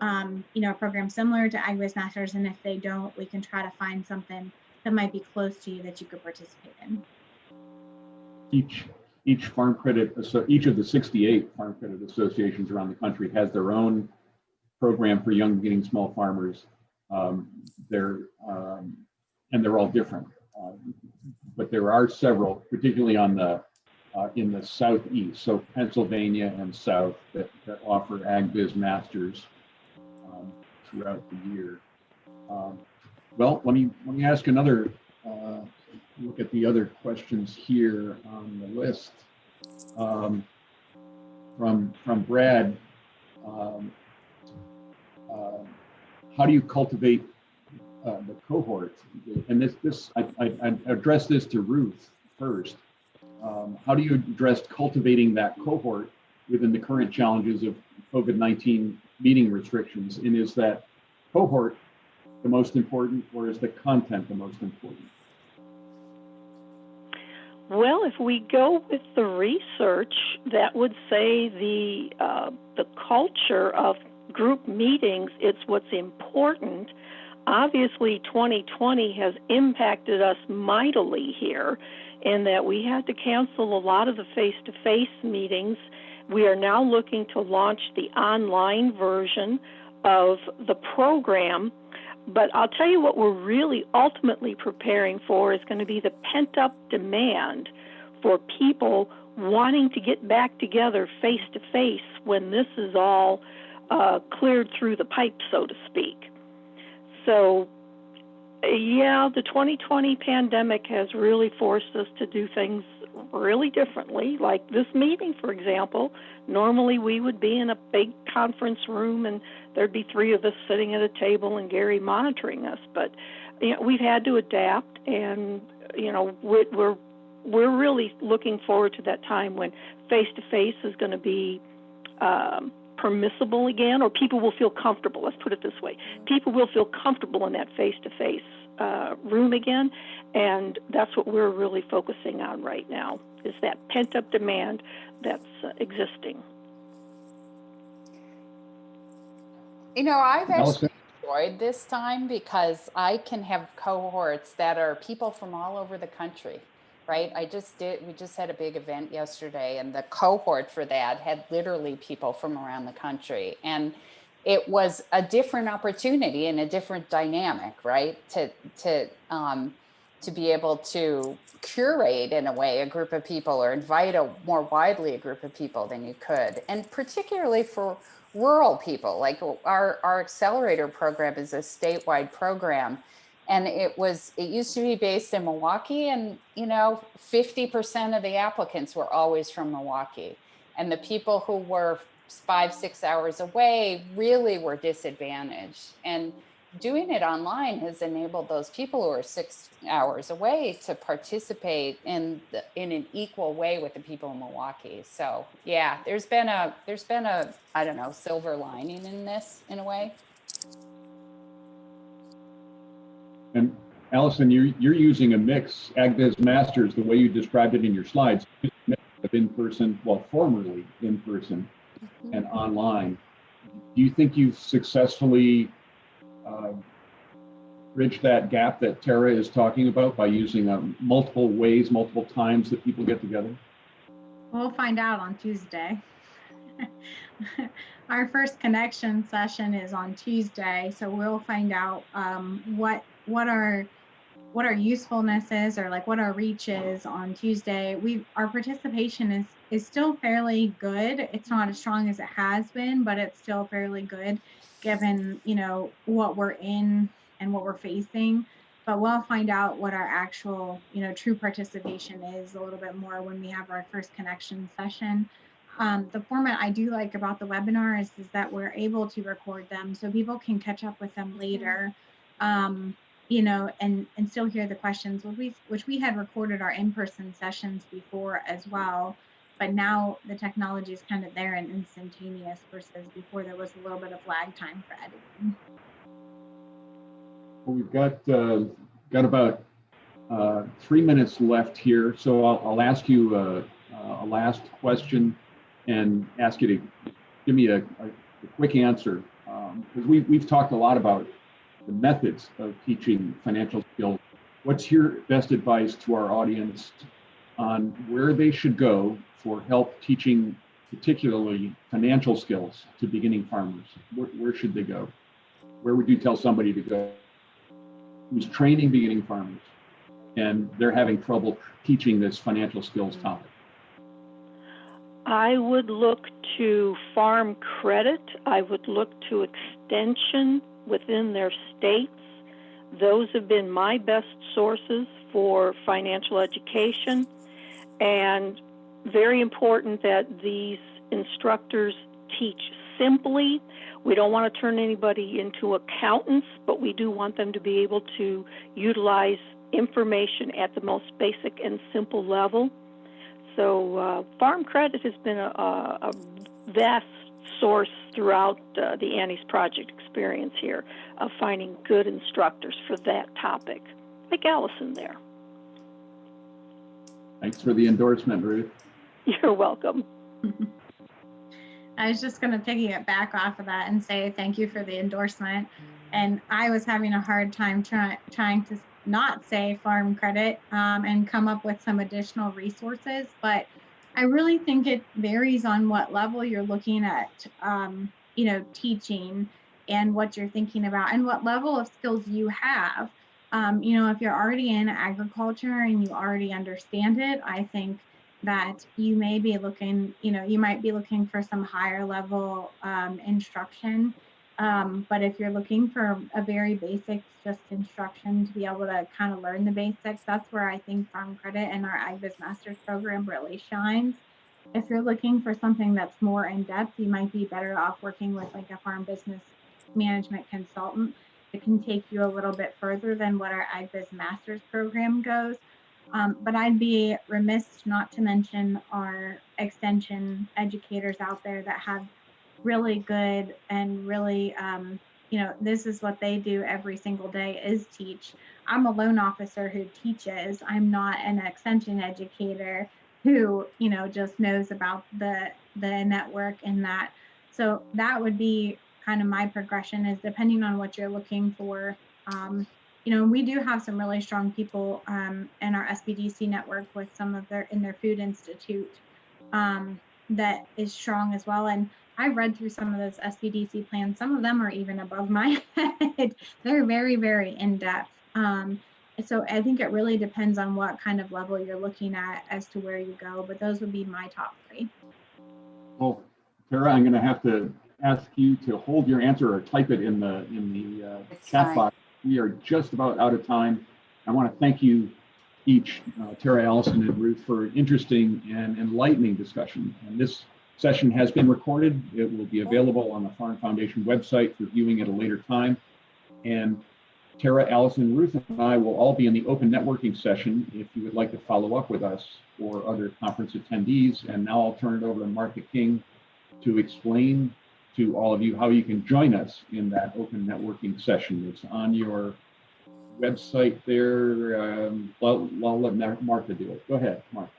S6: a program similar to AgBiz Masters, and if they don't, we can try to find something that might be close to you that you could participate in.
S3: Each farm credit, each of the 68 farm credit associations around the country has their own program for young beginning small farmers. They're all different, but there are several, particularly in the southeast, so Pennsylvania and south, that offer AgBiz Masters throughout the year. Well, let me ask another. Look at the other questions here on the list. From Brad, how do you cultivate the cohort? And I addressed this to Ruth first. How do you address cultivating that cohort within the current challenges of COVID-19 meeting restrictions? And is that cohort the most important, or is the content the most important?
S7: Well, if we go with the research, that would say the culture of group meetings, it's what's important. Obviously, 2020 has impacted us mightily here in that we had to cancel a lot of the face-to-face meetings. We are now looking to launch the online version of the program. But I'll tell you what we're really ultimately preparing for is going to be the pent-up demand for people wanting to get back together face-to-face when this is all cleared through the pipe, so to speak. So, yeah, the 2020 pandemic has really forced us to do things really differently, like this meeting, for example. Normally we would be in a big conference room and there'd be 3 of us sitting at a table and Gary monitoring us, but we've had to adapt, and we're really looking forward to that time when face-to-face is going to be permissible again, or people will feel comfortable. Let's put it this way. People will feel comfortable in that face-to-face room again, and that's what we're really focusing on right now, is that pent-up demand that's existing.
S4: I've actually enjoyed this time because I can have cohorts that are people from all over the country, right? We just had a big event yesterday, and the cohort for that had literally people from around the country. And it was a different opportunity and a different dynamic, right? To to be able to curate in a way a group of people or invite a more widely a group of people than you could. And particularly for rural people, like our accelerator program is a statewide program. And it used to be based in Milwaukee, and 50% of the applicants were always from Milwaukee. And the people who were 5-6 hours away really were disadvantaged. And doing it online has enabled those people who are 6 hours away to participate in an equal way with the people in Milwaukee. So yeah, there's been a I don't know, silver lining in this in a way.
S3: And Allison, you're using a mix, AgBiz Masters, the way you described it in your slides, of in-person, well, formerly in-person and online. Do you think you've successfully bridged that gap that Tera is talking about by using multiple ways, multiple times that people get together?
S6: We'll find out on Tuesday. Our first connection session is on Tuesday, so we'll find out what our usefulness is, or like what our reach is on Tuesday. Our participation is still fairly good. It's not as strong as it has been, but it's still fairly good given what we're in and what we're facing. But we'll find out what our actual true participation is a little bit more when we have our first connection session. The format I do like about the webinar is that we're able to record them so people can catch up with them later, and still hear the questions, which we had recorded our in-person sessions before as well. But now the technology is kind of there and instantaneous, versus before there was a little bit of lag time for editing.
S3: Well, we've got about 3 minutes left here, so I'll ask you a last question and ask you to give me a quick answer, because we've talked a lot about the methods of teaching financial skills. What's your best advice to our audience on where they should go for help teaching, particularly financial skills, to beginning farmers? Where should they go? Where would you tell somebody to go who's training beginning farmers and they're having trouble teaching this financial skills topic?
S7: I would look to Farm Credit. I would look to Extension within their states. Those have been my best sources for financial education. And very important that these instructors teach simply. We don't want to turn anybody into accountants, but we do want them to be able to utilize information at the most basic and simple level. So Farm Credit has been a vast source throughout the Annie's Project experience here of finding good instructors for that topic, like Allison there.
S3: Thanks for the endorsement, Ruth.
S7: You're welcome.
S6: I was just going to piggyback back off of that and say thank you for the endorsement. And I was having a hard time trying to not say Farm Credit and come up with some additional resources, but I really think it varies on what level you're looking at, teaching, and what you're thinking about and what level of skills you have. If you're already in agriculture and you already understand it, I think that you may be looking, you might be looking for some higher level instruction. But if you're looking for a very basic just instruction to be able to kind of learn the basics, that's where I think Farm Credit and our AgBiz Masters program really shines. If you're looking for something that's more in depth, you might be better off working with like a farm business management consultant. It can take you a little bit further than what our AgBiz Masters program goes. But I'd be remiss not to mention our extension educators out there that have really good and really, this is what they do every single day is teach. I'm a loan officer who teaches. I'm not an extension educator who, just knows about the network and that. So that would be kind of my progression, is depending on what you're looking for. We do have some really strong people in our SBDC network with some of in their food institute that is strong as well. And I've read through some of those SBDC plans. Some of them are even above my head. They're very, very in depth. And So I think it really depends on what kind of level you're looking at as to where you go, but those would be my top 3.
S3: Well, Tera, I'm going to have to ask you to hold your answer or type it in the chat
S4: fine.
S3: box. We are just about out of time. I want to thank you each, Tera, Allison, and Ruth, for an interesting and enlightening discussion. And this session has been recorded. It will be available on the Farm Foundation website for viewing at a later time. And Tera, Allison, Ruth, and I will all be in the open networking session if you would like to follow up with us or other conference attendees. And now I'll turn it over to Martha King to explain to all of you how you can join us in that open networking session. It's on your website there. I'll let Martha do it. Go ahead, Martha.